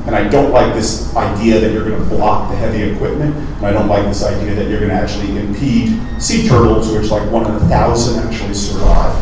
And I don't like this idea that you're going to block the heavy equipment, and I don't like this idea that you're going to actually impede sea turtles, which like 1 in 1,000 actually survive.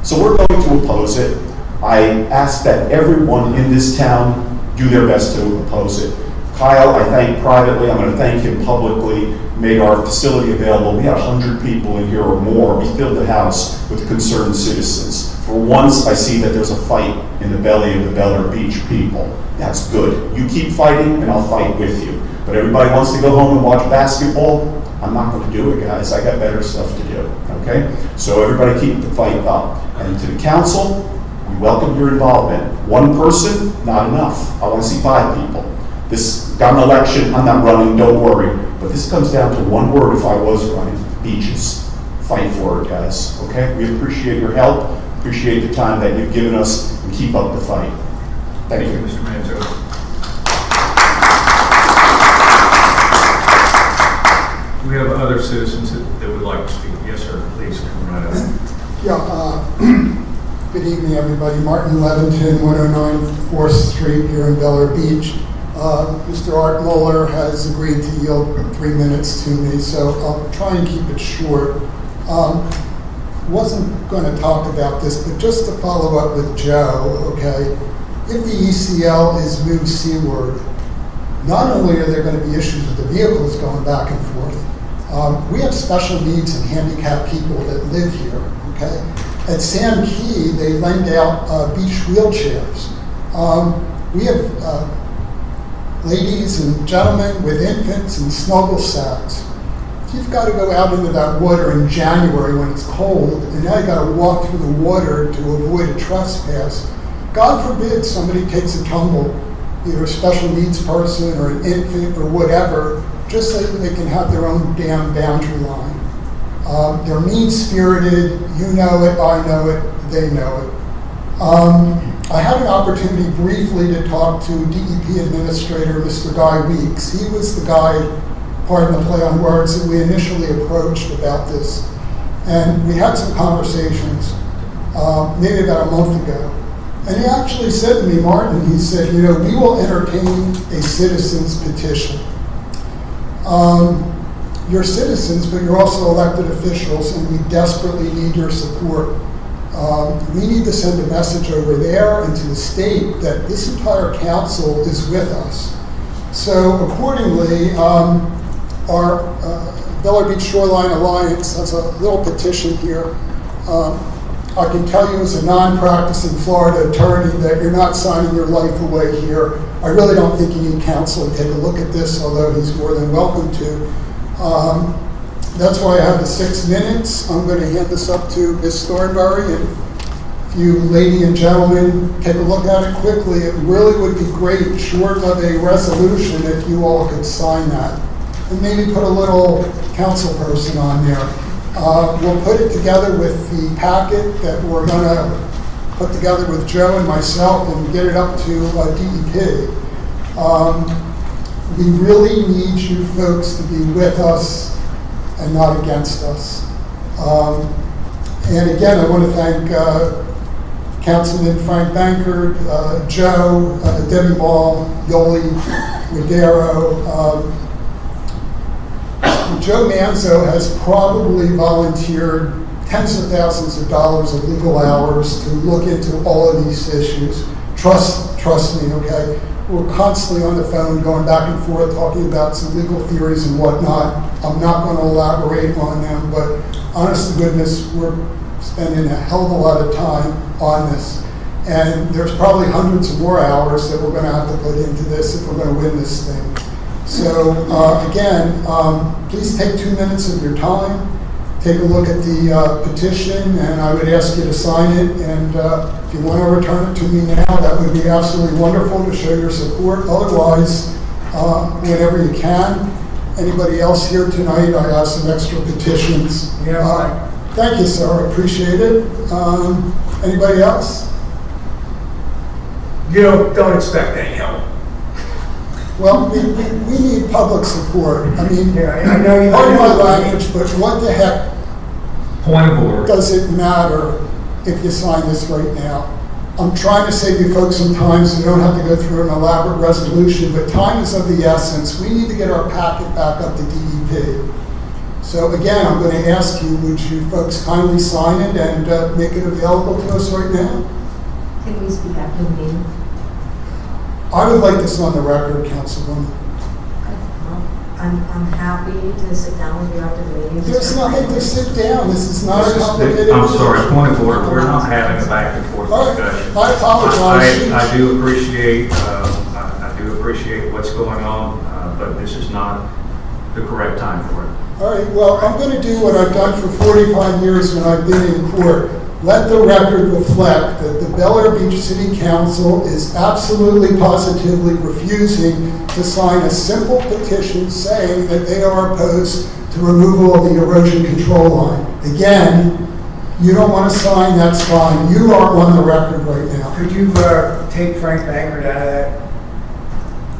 So we're going to oppose it. I ask that everyone in this town do their best to oppose it. Kyle, I thank privately, I'm going to thank him publicly, made our facility available. We had 100 people in here or more. We filled the house with concerned citizens. For once, I see that there's a fight in the belly of the Bel Air Beach people. That's good. You keep fighting, and I'll fight with you. But everybody wants to go home and watch basketball. I'm not going to do it, guys. I got better stuff to do, okay? So everybody keep the fight up. And to the council, we welcome your involvement. One person, not enough. I want to see 5 people. This got an election, I'm not running, don't worry. But this comes down to one word if I was running, beaches. Fight for it, guys, okay? We appreciate your help, appreciate the time that you've given us, and keep up the fight. Thank you. Mr. Manzo. Do we have other citizens that would like to speak? Yes, sir, please come right up. Yeah, good evening, everybody. Martin Leventon, 109 4th Street here in Bel Air Beach. Mr. Art Muller has agreed to yield 3 minutes to me, so I'll try and keep it short. Wasn't going to talk about this, but just to follow up with Joe, okay, if the ECL is moved seaward, not only are there going to be issues with the vehicles going back and forth, we have special needs and handicapped people that live here, okay? At Sand Key, they lend out beach wheelchairs. We have ladies and gentlemen with infants and snuggle sacks. If you've got to go out into that water in January when it's cold, and now you've got to walk through the water to avoid a trespass, God forbid somebody takes a tumble, either a special needs person or an infant or whatever, just so that they can have their own damn boundary line. They're mean-spirited, you know it, I know it, they know it. I had an opportunity briefly to talk to DEP Administrator Mr. Guy Weeks. He was the guy, pardon the play on words, that we initially approached about this. And we had some conversations, maybe about a month ago. And he actually said to me, Martin, he said, you know, we will entertain a citizen's petition. You're citizens, but you're also elected officials, and we desperately need your support. We need to send a message over there and to the state that this entire council is with us. So accordingly, our Bel Air Beach Shoreline Alliance has a little petition here. I can tell you as a non-practicing Florida attorney that you're not signing your life away here. I really don't think you need counsel to take a look at this, although he's more than welcome to. That's why I have the 6 minutes. I'm going to hand this up to Ms. Thornberry, and if if you lady and gentlemen take a look at it quickly, it really would be great, short of a resolution, if you all could sign that. And maybe put a little council person on there. We'll put it together with the packet that we're going to put together with Joe and myself and get it up to DEP. We really need you folks to be with us and not against us. And again, I want to thank Councilman Frank Bankert, Joe, Debbie Ball, Yoli, Rodero. Joe Manzo has probably volunteered tens of thousands of dollars of legal hours to look into all of these issues. Trust me, okay? We're constantly on the phone going back and forth talking about some legal theories and whatnot. I'm not going to elaborate on them, but honest to goodness, we're spending a hell of a lot of time on this. And there's probably hundreds of more hours that we're going to have to put into this if we're going to win this thing. So again, please take 2 minutes of your time, take a look at the petition, and I would ask you to sign it. And if you want to return it to me now, that would be absolutely wonderful to show your support. Otherwise, whenever you can. Anybody else here tonight? I have some extra petitions. Thank you, sir. I appreciate it. Anybody else? You don't expect any help. Well, we need public support. I mean, I know you. pardon my language, but what the heck Point of order. does it matter if you sign this right now? I'm trying to save you folks some time so you don't have to go through an elaborate resolution, but time is of the essence. We need to get our packet back up to DEP. So again, I'm going to ask you, would you folks kindly sign it and make it available to us right now? Can we speak after the meeting? I would like this on the record, Councilwoman. I'm happy to sit down with you after the meeting. There's nothing to sit down. This is not a complicated. I'm sorry, point of order. We're not having a back and forth All right, discussion. I apologize. I do appreciate what's going on, but this is not the correct time for it. All right, well, I'm going to do what I've done for 45 years when I've been in court. Let the record reflect that the Bel Air Beach City Council is absolutely positively refusing to sign a simple petition saying that they are opposed to removal of the erosion control line. Again, you don't want to sign, that's fine. You are on the record right now. Could you take Frank Bankert out of that?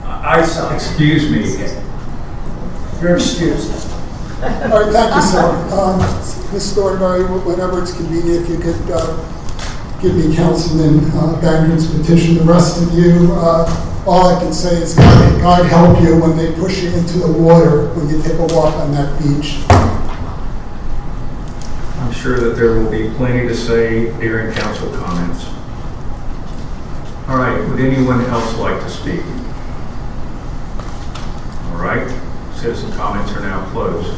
I signed. Excuse me. You're excused. All right, thank you, sir. Ms. Thornberry, whenever it's convenient, if you could give me Councilman Bangert's petition. The rest of you, all I can say is God help you when they push you into the water when you take a walk on that beach. I'm sure that there will be plenty to say during council comments. All right, would anyone else like to speak? All right, citizen comments are now closed.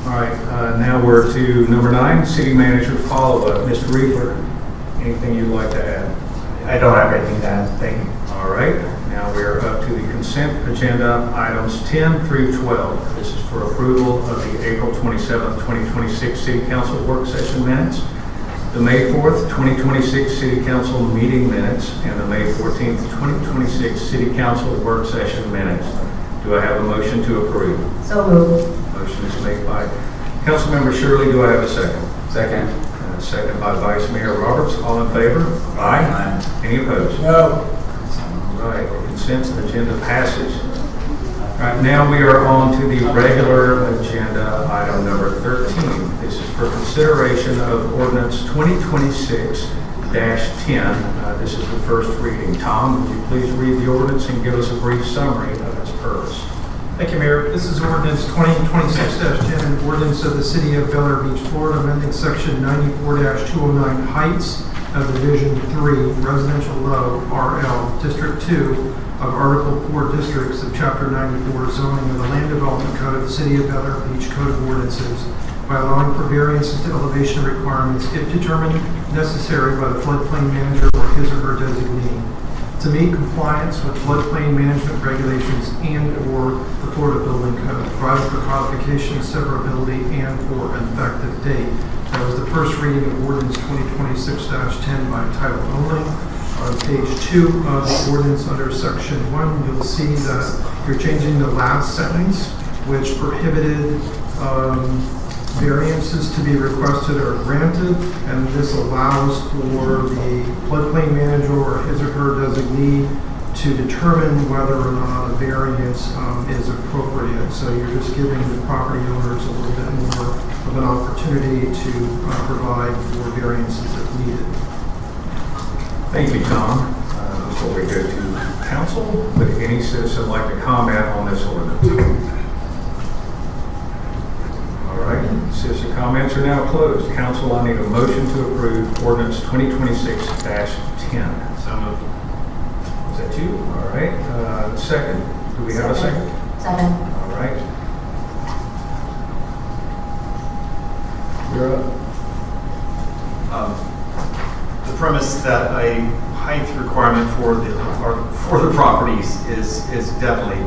All right, now we're to number 9, city manager follow-up. Mr. Reefer, anything you'd like to add? I don't have anything to add, thank you. All right, now we're up to the consent agenda, items 10 through 12. This is for approval of the April 27th, 2026 City Council work session minutes, the May 4th, 2026 City Council meeting minutes, and the May 14th, 2026 City Council work session minutes. Do I have a motion to approve? So moved. Motion is made by Councilmember Shirley. Do I have a second? Second. Second by Vice Mayor Roberts. All in favor? Aye. Any opposed? No. All right, consent agenda passes. All right, now we are on to the regular agenda, item number 13. This is for consideration of ordinance 2026-10. This is the first reading. Tom, would you please read the ordinance and give us a brief summary of its purpose? Thank you, Mayor. This is ordinance 2026-10, an ordinance of the City of Bel Air Beach, Florida, amending section 94-209 Heights of Division 3, Residential Low, RL, District 2 of Article 4 Districts of Chapter 94 Zoning of the Land Development Code of the City of Bel Air Beach Code of Ordinances by allowing for variances to elevation requirements if determined necessary by the floodplain manager or his or her designee, to meet compliance with floodplain management regulations and/or the Florida Building Code, providing for codification, severability, and for an effective date. That was the first reading of ordinance 2026-10 by title only. On page 2 of the ordinance under section 1, you'll see that you're changing the last sentence, which prohibited variances to be requested or granted, and this allows for the floodplain manager or his or her designee to determine whether or not a variance is appropriate. So you're just giving the property owners a little bit more of an opportunity to provide for variances if needed. Thank you, Tom. Before we go to council, would any citizen like to comment on this ordinance? All right, citizen comments are now closed. Council, I need a motion to approve ordinance 2026-10. So moved. Is that you? All right. Second. Do we have a second? Second. All right. You're up. The premise that a height requirement for the properties is definitely a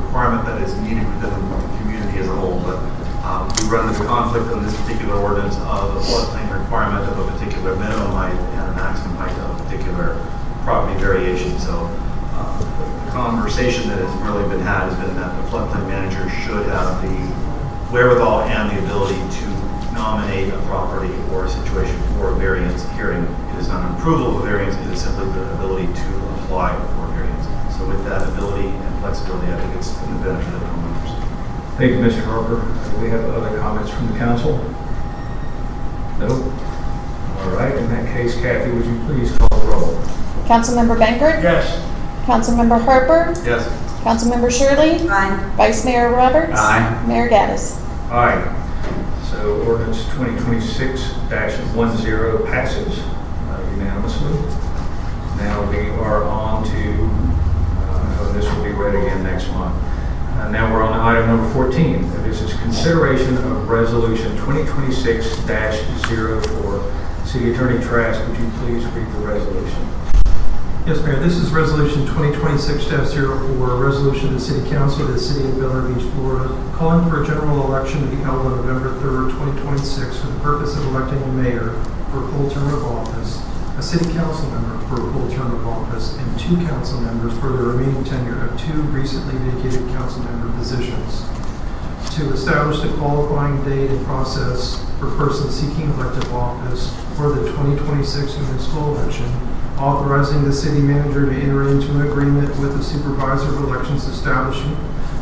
requirement that is needed within the community as a whole. But we run into conflict on this particular ordinance of a floodplain requirement of a particular minimum height and a maximum height of a particular property variation. So the conversation that has really been had has been that the floodplain manager should have the wherewithal and the ability to nominate a property or a situation for a variance hearing. It is not an approval of a variance, it is simply the ability to apply for a variance. So with that ability and flexibility, I think it's in the benefit of the homeowners. Thank you, Mr. Harper. Do we have other comments from the council? No? All right, in that case, Kathy, would you please call the roll? Councilmember Bankert? Yes. Councilmember Harper? Yes. Councilmember Shirley? Aye. Vice Mayor Roberts? Aye. Mayor Gaddis? Aye. So ordinance 2026-10 passes unanimously. Now we are on to, this will be read again next month. Now we're on to item number 14. This is consideration of resolution 2026-04. City Attorney Trask, would you please read the resolution? Yes, Mayor. This is Resolution 2026-04, a resolution of the City Council of the City of Bel Air Beach, Florida, calling for a general election to be held on November 3rd, 2026, for the purpose of electing a mayor for a full term of office, a city council member for a full term of office, and 2 council members for the remaining tenure of 2 recently vacated council member positions. To establish the qualifying date and process for persons seeking elective office for the 2026 municipal election, authorizing the city manager to enter into an agreement with the supervisor of elections establishing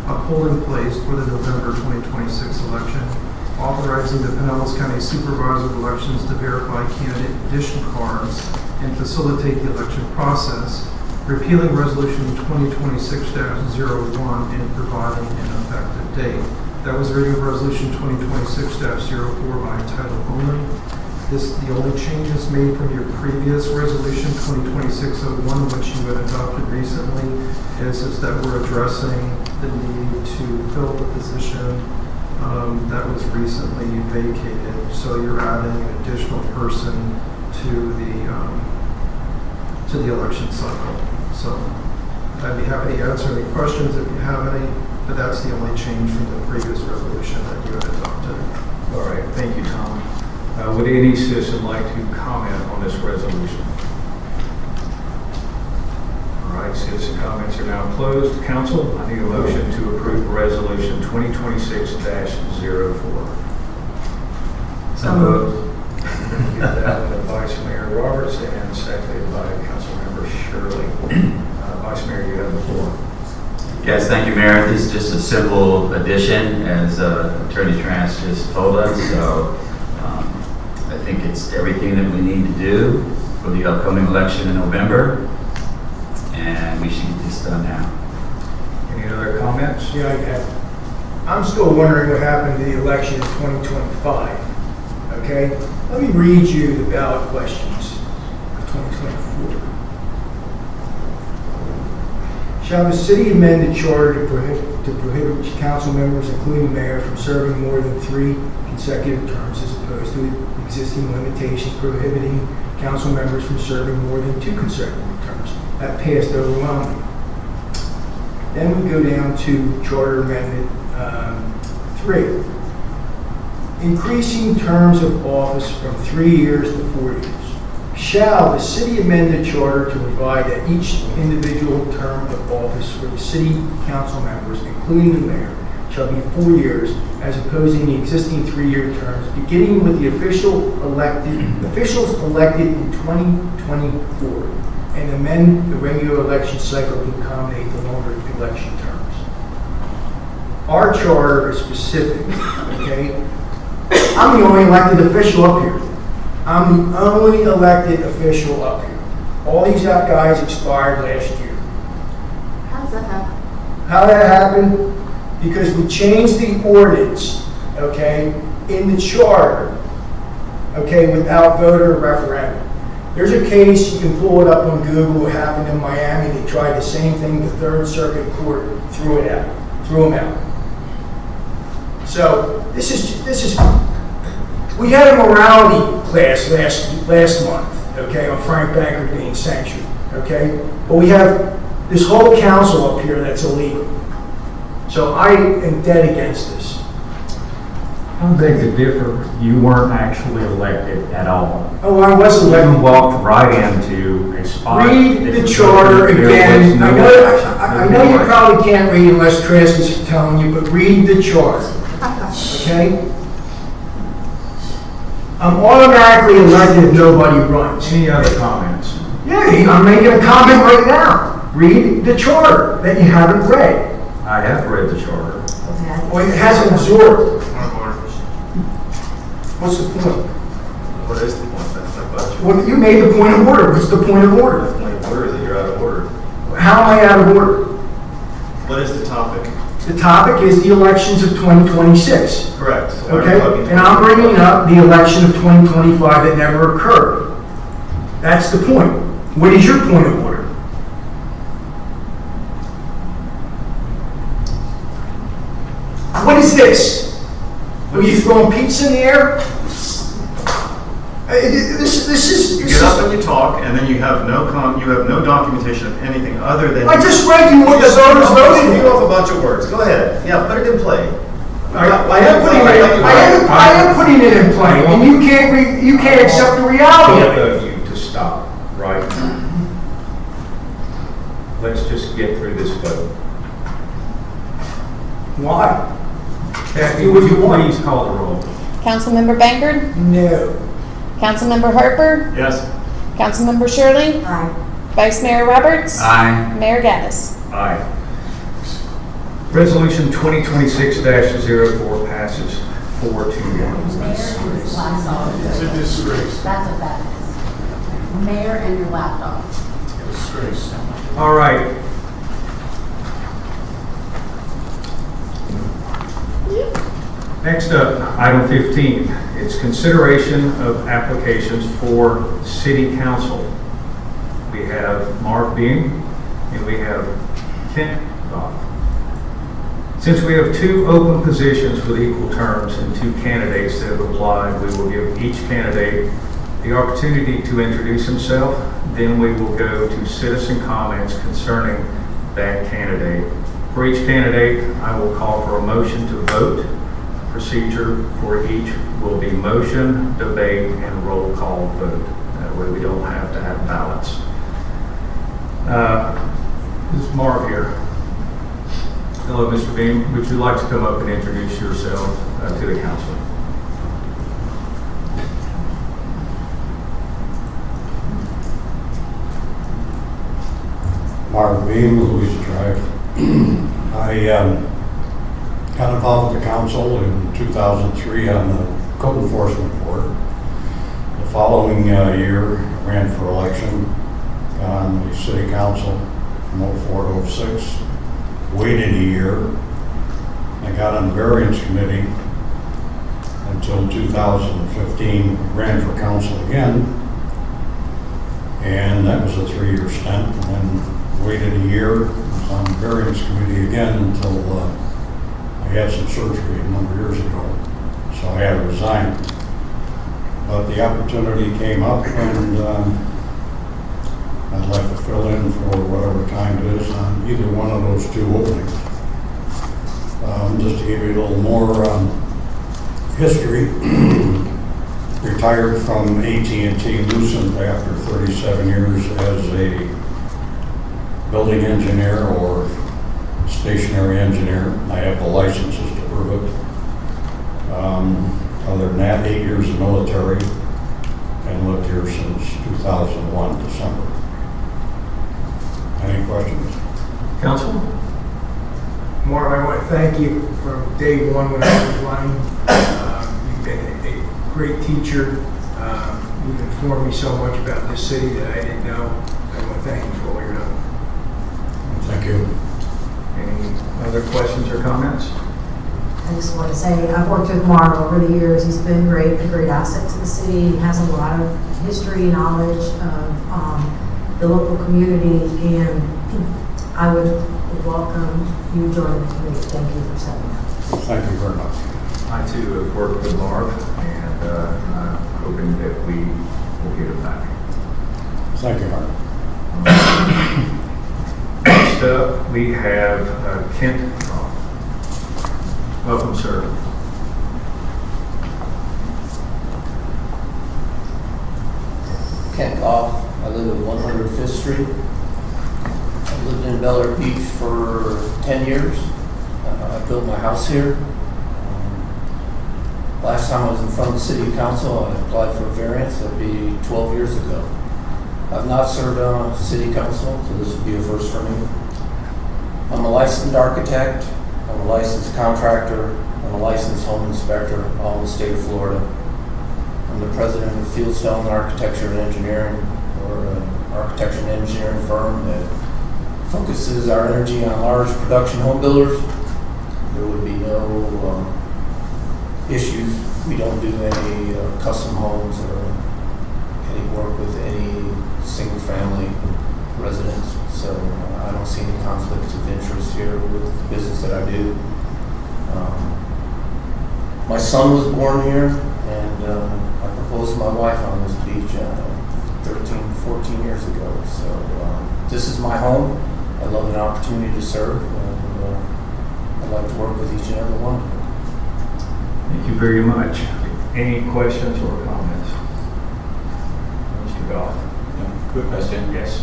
a polling place for the November 2026 election, authorizing the Pinellas County Supervisor of Elections to verify candidate addition cards and facilitate the election process, repealing Resolution 2026-01 and providing an effective date. That was reading of Resolution 2026-04 by title only. The only changes made from your previous resolution, 2026-01, which you had adopted recently, is that we're addressing the need to fill the position that was recently vacated. So you're adding an additional person to the election cycle. So I'd be happy to answer any questions if you have any, but that's the only change from the previous resolution that you had adopted. All right, thank you, Tom. Would any citizen like to comment on this resolution? All right, citizen comments are now closed. Council, I need a motion to approve resolution 2026-04. So moved. Get that by Vice Mayor Roberts and seconded by Councilmember Shirley. Vice Mayor, you have the floor. Yes, thank you, Mayor. This is just a simple addition, as Attorney Trask just told us. So I think it's everything that we need to do for the upcoming election in November, and we should get this done now. Any other comments? Yeah, I have. I'm still wondering what happened to the election in 2025. Okay? Let me read you the ballot questions of 2024. Shall the city amend the charter to prohibit council members, including the mayor, from serving more than 3 consecutive terms as opposed to existing limitations prohibiting council members from serving more than 2 consecutive terms? That passed overwhelmingly. Then we go down to Charter Amendment 3. increasing terms of office from 3 years to 4 years. Shall the city amend the charter to provide that each individual term of office for the city council members, including the mayor, shall be 4 years, as opposed to the existing 3-year terms, beginning with the officials elected in 2024, and amend the regular election cycle to accommodate the longer election terms. Our charter is specific, okay? I'm the only elected official up here. I'm the only elected official up here. All these guys expired last year. How's that happen? How that happened? Because we changed the ordinance, okay, in the charter, okay, without voter referendum. There's a case, you can pull it up on Google, it happened in Miami. They tried the same thing, the Third Circuit Court threw them out. So this is, we had a morality class last month, okay, on Frank Bankert being censured, okay? But we have this whole council up here that's illegal. So I am dead against this. I beg to differ. You weren't actually elected at all. Oh, I was elected. You walked right into a spot. Read that the was- charter there again. was no I election. know you probably can't read unless Trask is telling you, but read the charter, okay? I'm automatically elected if nobody runs. Any other comments? Yeah, I'm making a comment right now. Read the charter that you haven't read. I have read the charter. Well, it hasn't absorbed. What's the point? What is the point? That's my question. Well, you made the point of order. What's the point of order? The point of order is that you're out of order. How am I out of order? What is the topic? The topic is the elections of 2026. Correct. So why are we Okay? talking And I'm bringing up the election of 2025 that never occurred. That's the point. What is your point of order? What is this? Are you throwing pizza in the air? This is. You get up and you talk, and then you have no documentation of anything other than. I just read you what the voters voted. You off a bunch of words. Go ahead. Yeah, put it in play. I am putting it in play, and you can't accept the reality of it. Both of you to stop right now. Let's just get through this vote. Why? Kathy, would you please call the roll? Councilmember Bankert? No. Councilmember Harper? Yes. Councilmember Shirley? Aye. Vice Mayor Roberts? Aye. Mayor Gaddis? Aye. Resolution 2026-04 passes 4-1. It's a disgrace. That's what that is. Mayor and your laptop. Disgrace. All right. Next up, item 15. It's consideration of applications for city council. We have Marv Beam and we have Kent Goff. Since we have 2 open positions with equal terms and 2 candidates that have applied, we will give each candidate the opportunity to introduce himself. Then we will go to citizen comments concerning that candidate. For each candidate, I will call for a motion to vote. Procedure for each will be motion, debate, and roll call vote. That way we don't have to have ballots. This is Marv here. Hello, Mr. Beam. Would you like to come up and introduce yourself to the council? Marv Beam, Louisa Drive. I got involved with the council in 2003 on the code enforcement board. The following year, I ran for election, got on the city council from 04 to 06, waited a year, I got on the variance committee until 2015, ran for council again, and that was a 3-year stint, and then waited a year, was on the variance committee again until I had some surgery a number of years ago, so I had to resign. But the opportunity came up, and I'd like to fill in for whatever time it is on either one of those 2 openings. Just to give you a little more history. Retired from AT&T Lucent after 37 years as a building engineer or stationary engineer. I have the licenses to prove it. Other than that, 8 years in the military and lived here since 2001, December. Any questions? Council? Mark, I want to thank you from day one when I was running. You've been a great teacher. You've informed me so much about this city that I didn't know. I want to thank you for all your help. Thank you. Any other questions or comments? I just want to say, I've worked with Mark over the years. He's been great, a great asset to the city. He has a lot of history, knowledge of the local community, and I would welcome you joining the committee. Thank you for stepping up. Thank you very much. I too have worked with Marv, and I'm hoping that we will get it back. Thank you, Mark. Next up, we have Kent Goff. Welcome, sir. Kent Goff. I live at 105th Street. I've lived in Bel Air Beach for 10 years. I built my house here. Last time I was in front of the City Council, I applied for a variance. That'd be 12 years ago. I've not served on City Council, so this would be a first for me. I'm a licensed architect. I'm a licensed contractor. I'm a licensed home inspector, all in the state of Florida. I'm the president of Fieldstone Architecture and Engineering, or an architecture and engineering firm that focuses our energy on large production home builders. There would be no issues. We don't do any custom homes or any work with any single family residents. So I don't see any conflicts of interest here with the business that I do. My son was born here, and I proposed to my wife on this beach 14 years ago. So this is my home. I love an opportunity to serve, and I'd like to work with each and every one. Thank you very much. Any questions or comments? Mr. Goff? Quick question. Yes.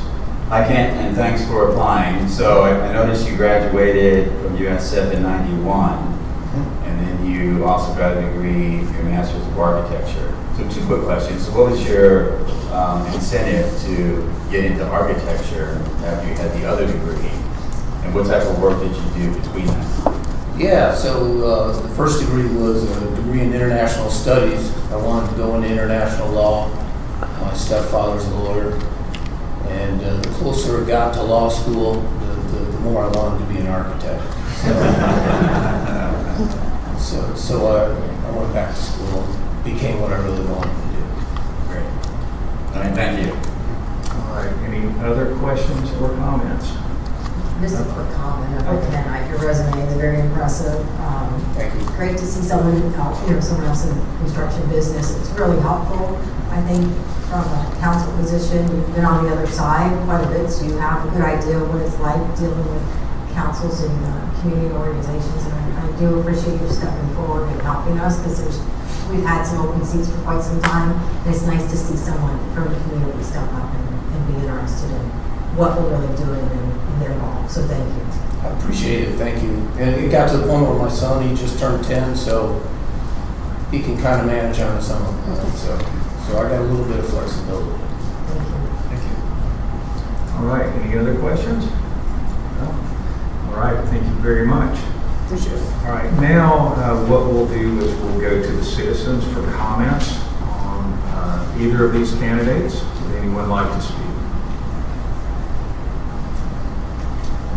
Hi, Kent, and thanks for applying. So I noticed you graduated from USF in '91, and then you also got a degree, your Master's of Architecture. So two quick questions. So what was your incentive to get into architecture after you had the other degree? And what type of work did you do between them? Yeah, so the first degree was a degree in international studies. I wanted to go into international law. My stepfather's a lawyer. And the closer it got to law school, the more I wanted to be an architect. So I went back to school, became what I really wanted to do. Great. All right, thank you. All right, any other questions or comments? Just a quick comment, if I can. Your resume is very impressive. Thank you. Great to see someone else in the construction business. It's really helpful. I think from a council position, you've been on the other side quite a bit, so you have a good idea of what it's like dealing with councils and community organizations. And I do appreciate you stepping forward and helping us, because we've had some open seats for quite some time. And it's nice to see someone from the community step up and be interested in what we're really doing and get involved. So thank you. I appreciate it, thank you. And it got to the point where my son, he just turned 10, so he can kind of manage on his own. So I got a little bit of flexibility. Thank you. All right, any other questions? No? All right, thank you very much. Appreciate it. All right, now what we'll do is we'll go to the citizens for comments on either of these candidates. Would anyone like to speak?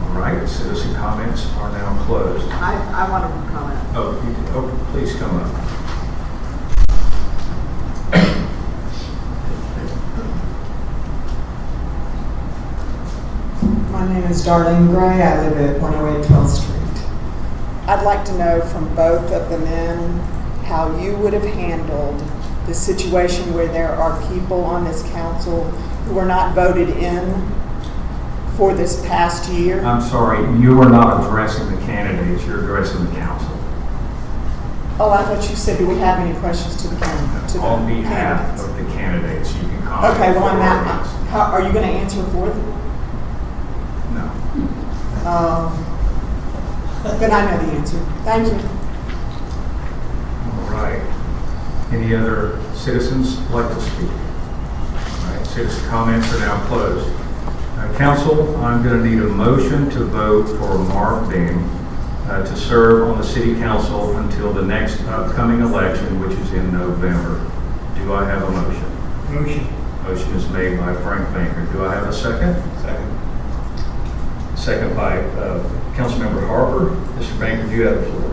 All right, citizen comments are now closed. I want to comment. Oh, please come up. My name is Darlene Gray. I live at 108 12th Street. I'd like to know from both of the men how you would have handled the situation where there are people on this council who were not voted in for this past year. I'm sorry, you are not addressing the candidates, you're addressing the council. Oh, I thought you said, do we have any questions to the candidate? On behalf of the candidates, you can comment. Okay, well, for I'm our not, audience. are you going to answer for them? No. Then I know the answer. Thank you. All right. Any other citizens like to speak? All right, citizen comments are now closed. Council, I'm going to need a motion to vote for Mark Beam to serve on the city council until the next upcoming election, which is in November. Do I have a motion? Motion. Motion is made by Frank Banker. Do I have a second? Second. Second by Councilmember Harper. Mr. Banker, do you have the floor?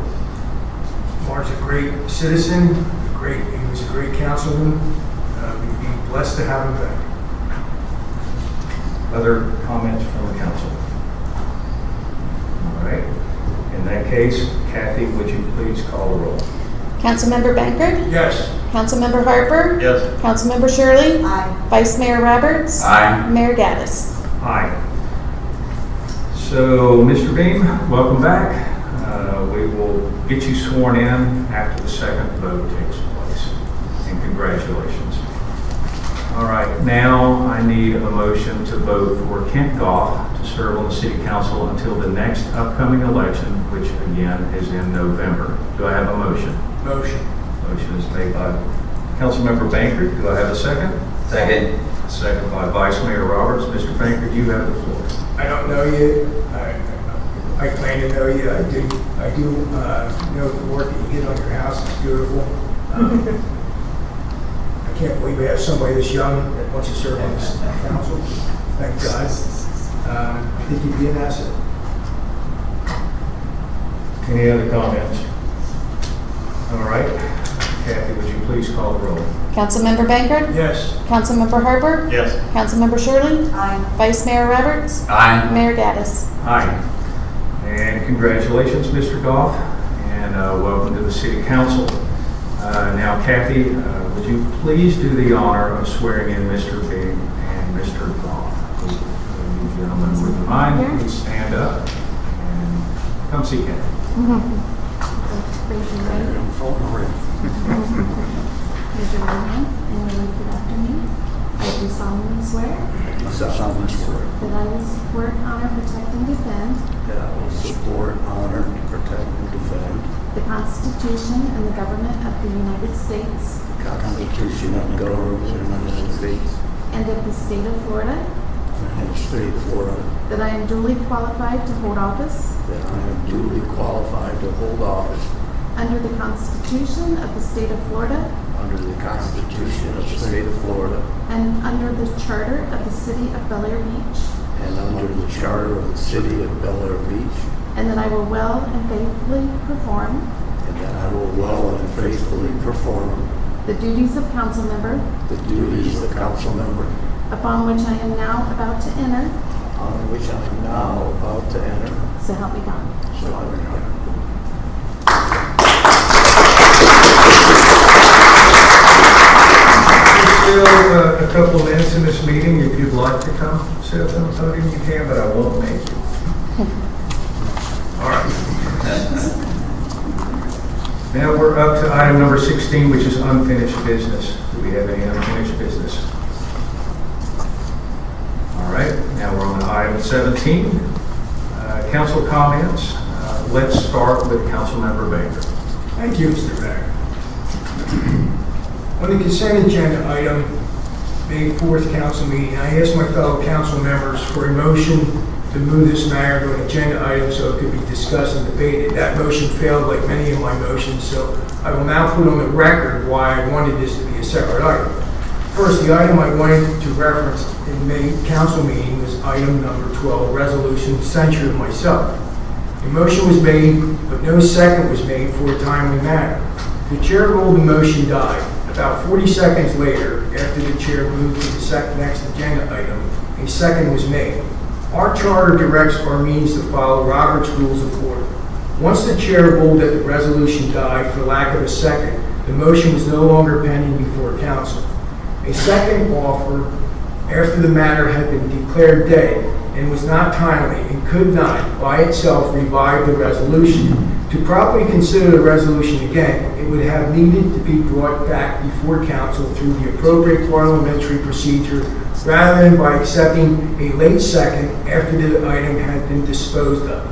Mark's a great citizen, he was a great councilman. We'd be blessed to have him back. Other comments from the council? All right. In that case, Kathy, would you please call the roll? Councilmember Bankert? Yes. Councilmember Harper? Yes. Councilmember Shirley? Aye. Vice Mayor Roberts? Aye. Mayor Gaddis? Aye. So, Mr. Beam, welcome back. We will get you sworn in after the second vote takes place. And congratulations. All right, now I need a motion to vote for Kent Goff to serve on the city council until the next upcoming election, which again is in November. Do I have a motion? Motion. Motion is made by Councilmember Banker. Do I have a second? Second. Second by Vice Mayor Roberts. Mr. Banker, you have the floor. I don't know you. I claim to know you. I do know the work that you did on your house. It's beautiful. I can't believe we have somebody this young that wants to serve on this council. Thank God. I think you'd be an asset. Any other comments? All right. Kathy, would you please call the roll? Councilmember Bankert? Yes. Councilmember Harper? Yes. Councilmember Shirley? Aye. Vice Mayor Roberts? Aye. Mayor Gaddis? Aye. And congratulations, Mr. Goff, and welcome to the City Council. Now, Kathy, would you please do the honor of swearing in Mr. Beam and Mr. Goff? Would you gentlemen, would you mind, please stand up and come see Kathy. Raise your right hand and repeat after me. I do solemnly swear that I will support, honor, protect, and defend That I will support, honor, protect, and defend the Constitution and the government of the United States the Constitution and the government of the United States and of the state of Florida, and the state of Florida, that I am duly qualified to hold office that I am duly qualified to hold office under the Constitution of the state of Florida under the Constitution of the state of Florida and under the charter of the city of Bel Air Beach, and under the charter of the city of Bel Air Beach, and that I will well and faithfully perform and that I will well and faithfully perform the duties of council member the duties of council member upon which I am now about to enter, on which I am now about to enter. so help me God. So help me God. There's still a couple of minutes in this meeting. If you'd like to come sit up on the podium, you can, but I won't make you. All right. Now we're up to item number 16, which is unfinished business. Do we have any unfinished business? All right, now we're on to item 17. Council comments. Let's start with Councilmember Baker. Thank you, Mr. Mayor. On the consent agenda item, May 4th council meeting, I asked my fellow council members for a motion to move this matter to an agenda item so it could be discussed and debated. That motion failed like many of my motions, so I will now put on the record why I wanted this to be a separate item. First, the item I wanted to reference in May council meeting was item number 12, resolution censure of myself. A motion was made, but no second was made for a timely matter. The chair ruled the motion died. About 40 seconds later, after the chair moved to the next agenda item, a second was made. Our charter directs our meetings to follow Robert's Rules of Order. Once the chair ruled that the resolution died for lack of a second, the motion was no longer pending before council. A second offer after the matter had been declared dead and was not timely and could not, by itself, revive the resolution To properly consider the resolution again, it would have needed to be brought back before council through the appropriate parliamentary procedure rather than by accepting a late second after the item had been disposed of.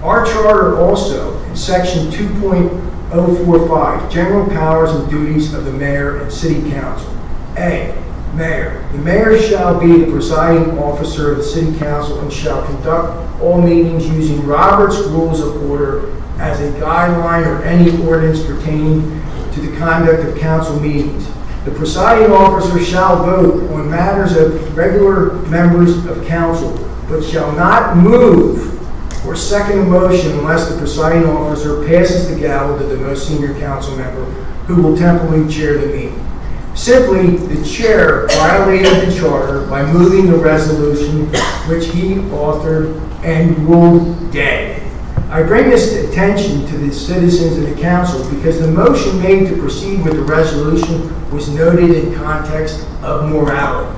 Our charter also, in section 2.045, general powers and duties of the mayor and city council. A, mayor. The mayor shall be the presiding officer of the city council and shall conduct all meetings using Robert's Rules of Order as a guideline or any ordinance pertaining to the conduct of council meetings. The presiding officer shall vote on matters of regular members of council, but shall not move or second a motion unless the presiding officer passes the gavel to the most senior council member, who will temporarily chair the meeting. Simply, the chair violated the charter by moving the resolution which he authored and ruled dead. I bring this attention to the citizens and the council because the motion made to proceed with the resolution was noted in context of morality.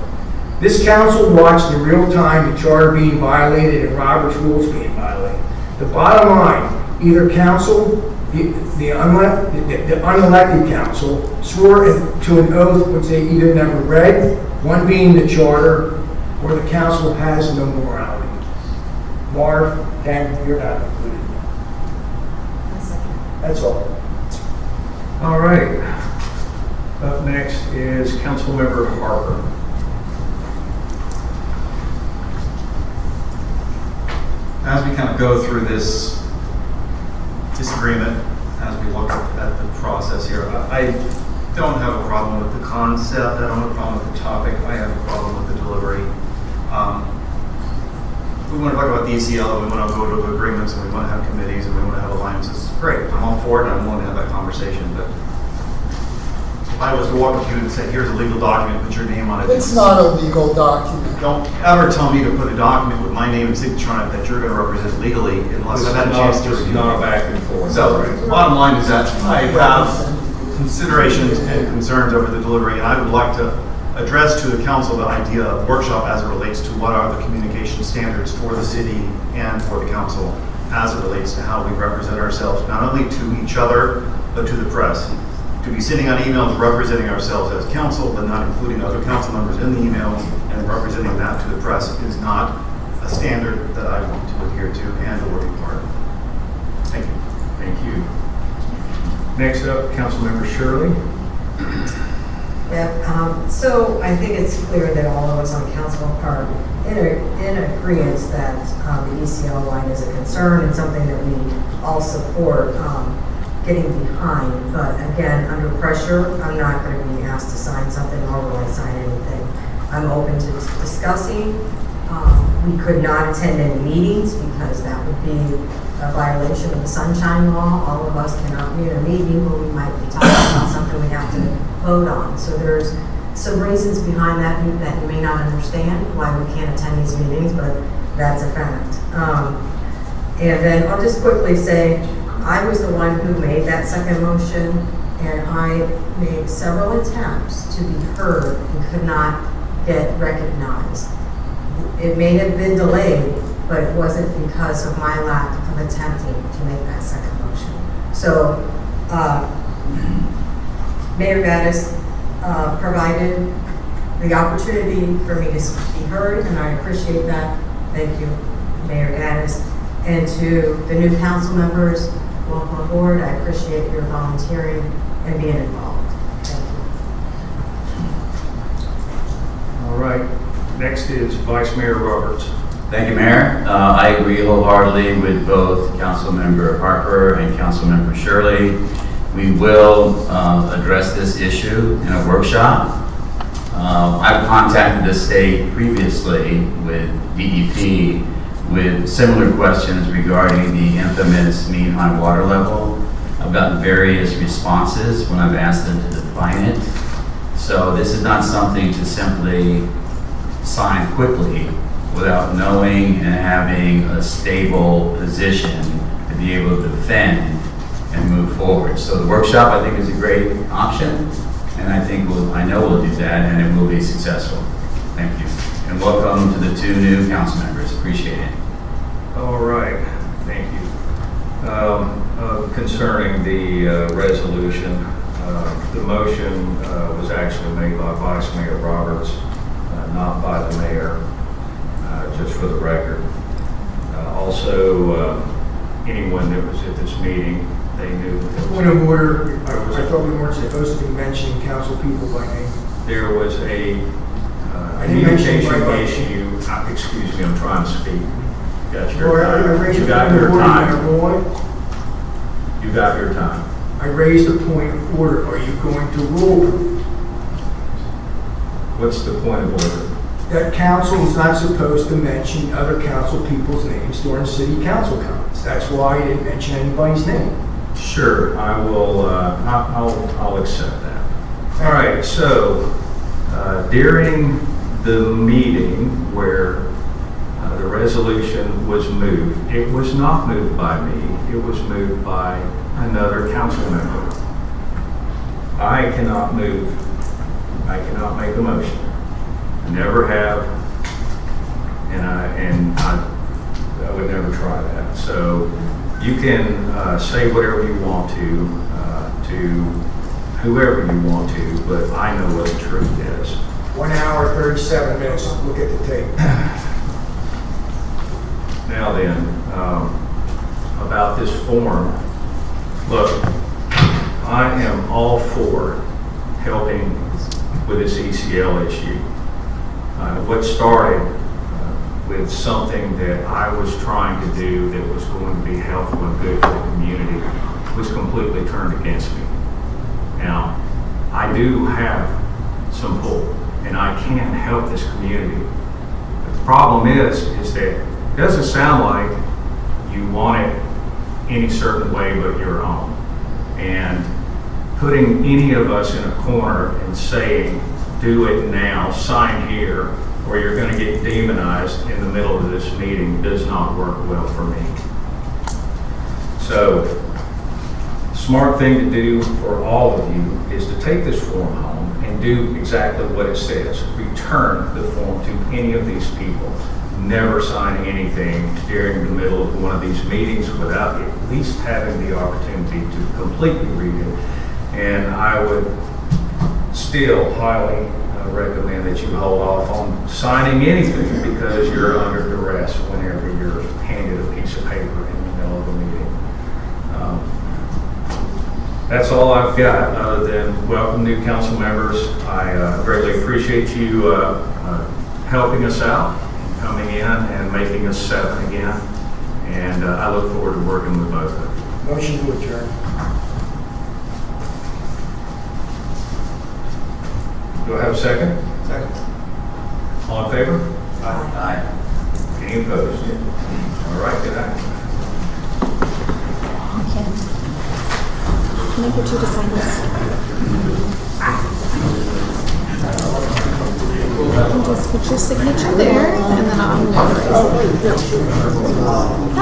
This council watched in real time the charter being violated and Robert's rules being violated. The bottom line, either council, the unelected council, swore to an oath which they either never read, one being the charter, or the council has no morality. Marv, Ken, you're not included. That's all. All right. Up next is Councilmember Harper. As we kind of go through this disagreement, as we look at the process here, I don't have a problem with the concept, I don't have a problem with the topic, I have a problem with the delivery. We want to talk about the ECL, we want to go to agreements, and we want to have committees, and we want to have alliances. Great, I'm all for it, and I'm willing to have that conversation, but if I was to walk up to you and say, here's a legal document, put your name on it. It's not a legal document. Don't ever tell me to put a document with my name and signature on it that you're going to represent legally unless I've had a chance to review it. Not a back and forth. So, bottom line is that I have considerations and concerns over the delivery, and I would like to address to the council the idea of workshop as it relates to what are the communication standards for the city and for the council as it relates to how we represent ourselves, not only to each other, but to the press. To be sitting on emails representing ourselves as council, but not including other council members in the emails and representing that to the press is not a standard that I want to adhere to and or be part of. Thank you. Thank you. Next up, Councilmember Shirley. Yeah, so I think it's clear that all of us on council are in agreement that the ECL line is a concern and something that we all support getting behind. But again, under pressure, I'm not going to be asked to sign something, nor will I sign anything. I'm open to discussing. We could not attend any meetings because that would be a violation of the Sunshine Law. All of us cannot be in a meeting where we might be talking about something we have to vote on. So there's some reasons behind that you may not understand why we can't attend these meetings, but that's a fact. And then I'll just quickly say, I was the one who made that second motion, and I made several attempts to be heard and could not get recognized. It may have been delayed, but it wasn't because of my lack of attempting to make that second motion. So, Mayor Gaddis provided the opportunity for me to be heard, and I appreciate that. Thank you, Mayor Gaddis. And to the new council members, welcome aboard. I appreciate your volunteering and being involved. Thank you. All right. Next is Vice Mayor Roberts. Thank you, Mayor. I agree wholeheartedly with both Councilmember Harper and Councilmember Shirley. We will address this issue in a workshop. I've contacted the state previously with DEP with similar questions regarding the infamous mean high water level. I've gotten various responses when I've asked them to define it. So this is not something to simply sign quickly without knowing and having a stable position to be able to defend and move forward. So the workshop, I think, is a great option, and I know we'll do that, and it will be successful. Thank you. And welcome to the two new council members. Appreciate it. All right. Thank you. concerning the resolution. The motion was actually made by Vice Mayor Roberts, not by the mayor, just for the record. Also, anyone that was at this meeting, they knew that there was Point of order, I thought we weren't supposed to be mentioning council people by name. there was a I didn't mention communication anybody by issue. Excuse me, I'm trying to speak. Got Roy, your I time. raised You a got point your of order, time. Roy. You got your time. I raised a point of order. Are you going to rule What's the point of order? that council is not supposed to mention other council people's names during city council comments? That's why I didn't mention anybody's name. Sure, I will, I'll accept that. All right, so during the meeting where the resolution was moved, it was not moved by me, it was moved by another council member. I cannot move, I cannot make a motion. I never have, and I would never try that. So you can say whatever you want to whoever you want to, but I know what the truth is. 1 hour, 37 minutes. Look at the tape. Now then, about this form, look, I am all for helping with this ECL issue. What started with something that I was trying to do that was going to be helpful and good for the community was completely turned against me. Now, I do have some pull, and I can help this community. But the problem is that it doesn't sound like you want it any certain way but your own. And putting any of us in a corner and saying, do it now, sign here, or you're going to get demonized in the middle of this meeting does not work well for me. So, smart thing to do for all of you is to take this form home and do exactly what it says. Return the form to any of these people. Never sign anything during the middle of one of these meetings without at least having the opportunity to completely read it. And I would still highly recommend that you hold off on signing anything because you're under duress whenever you're handed a piece of paper in the middle of a meeting. That's all I've got other than welcome new council members. I greatly appreciate you helping us out, coming in and making us 7 again. And I look forward to working with both of you. Motion to adjourn. Do I have a second? Second. All in favor? Aye. Any opposed? All right, good night. Can I get you to sign this? And just put your signature there, and then I'll notarize it.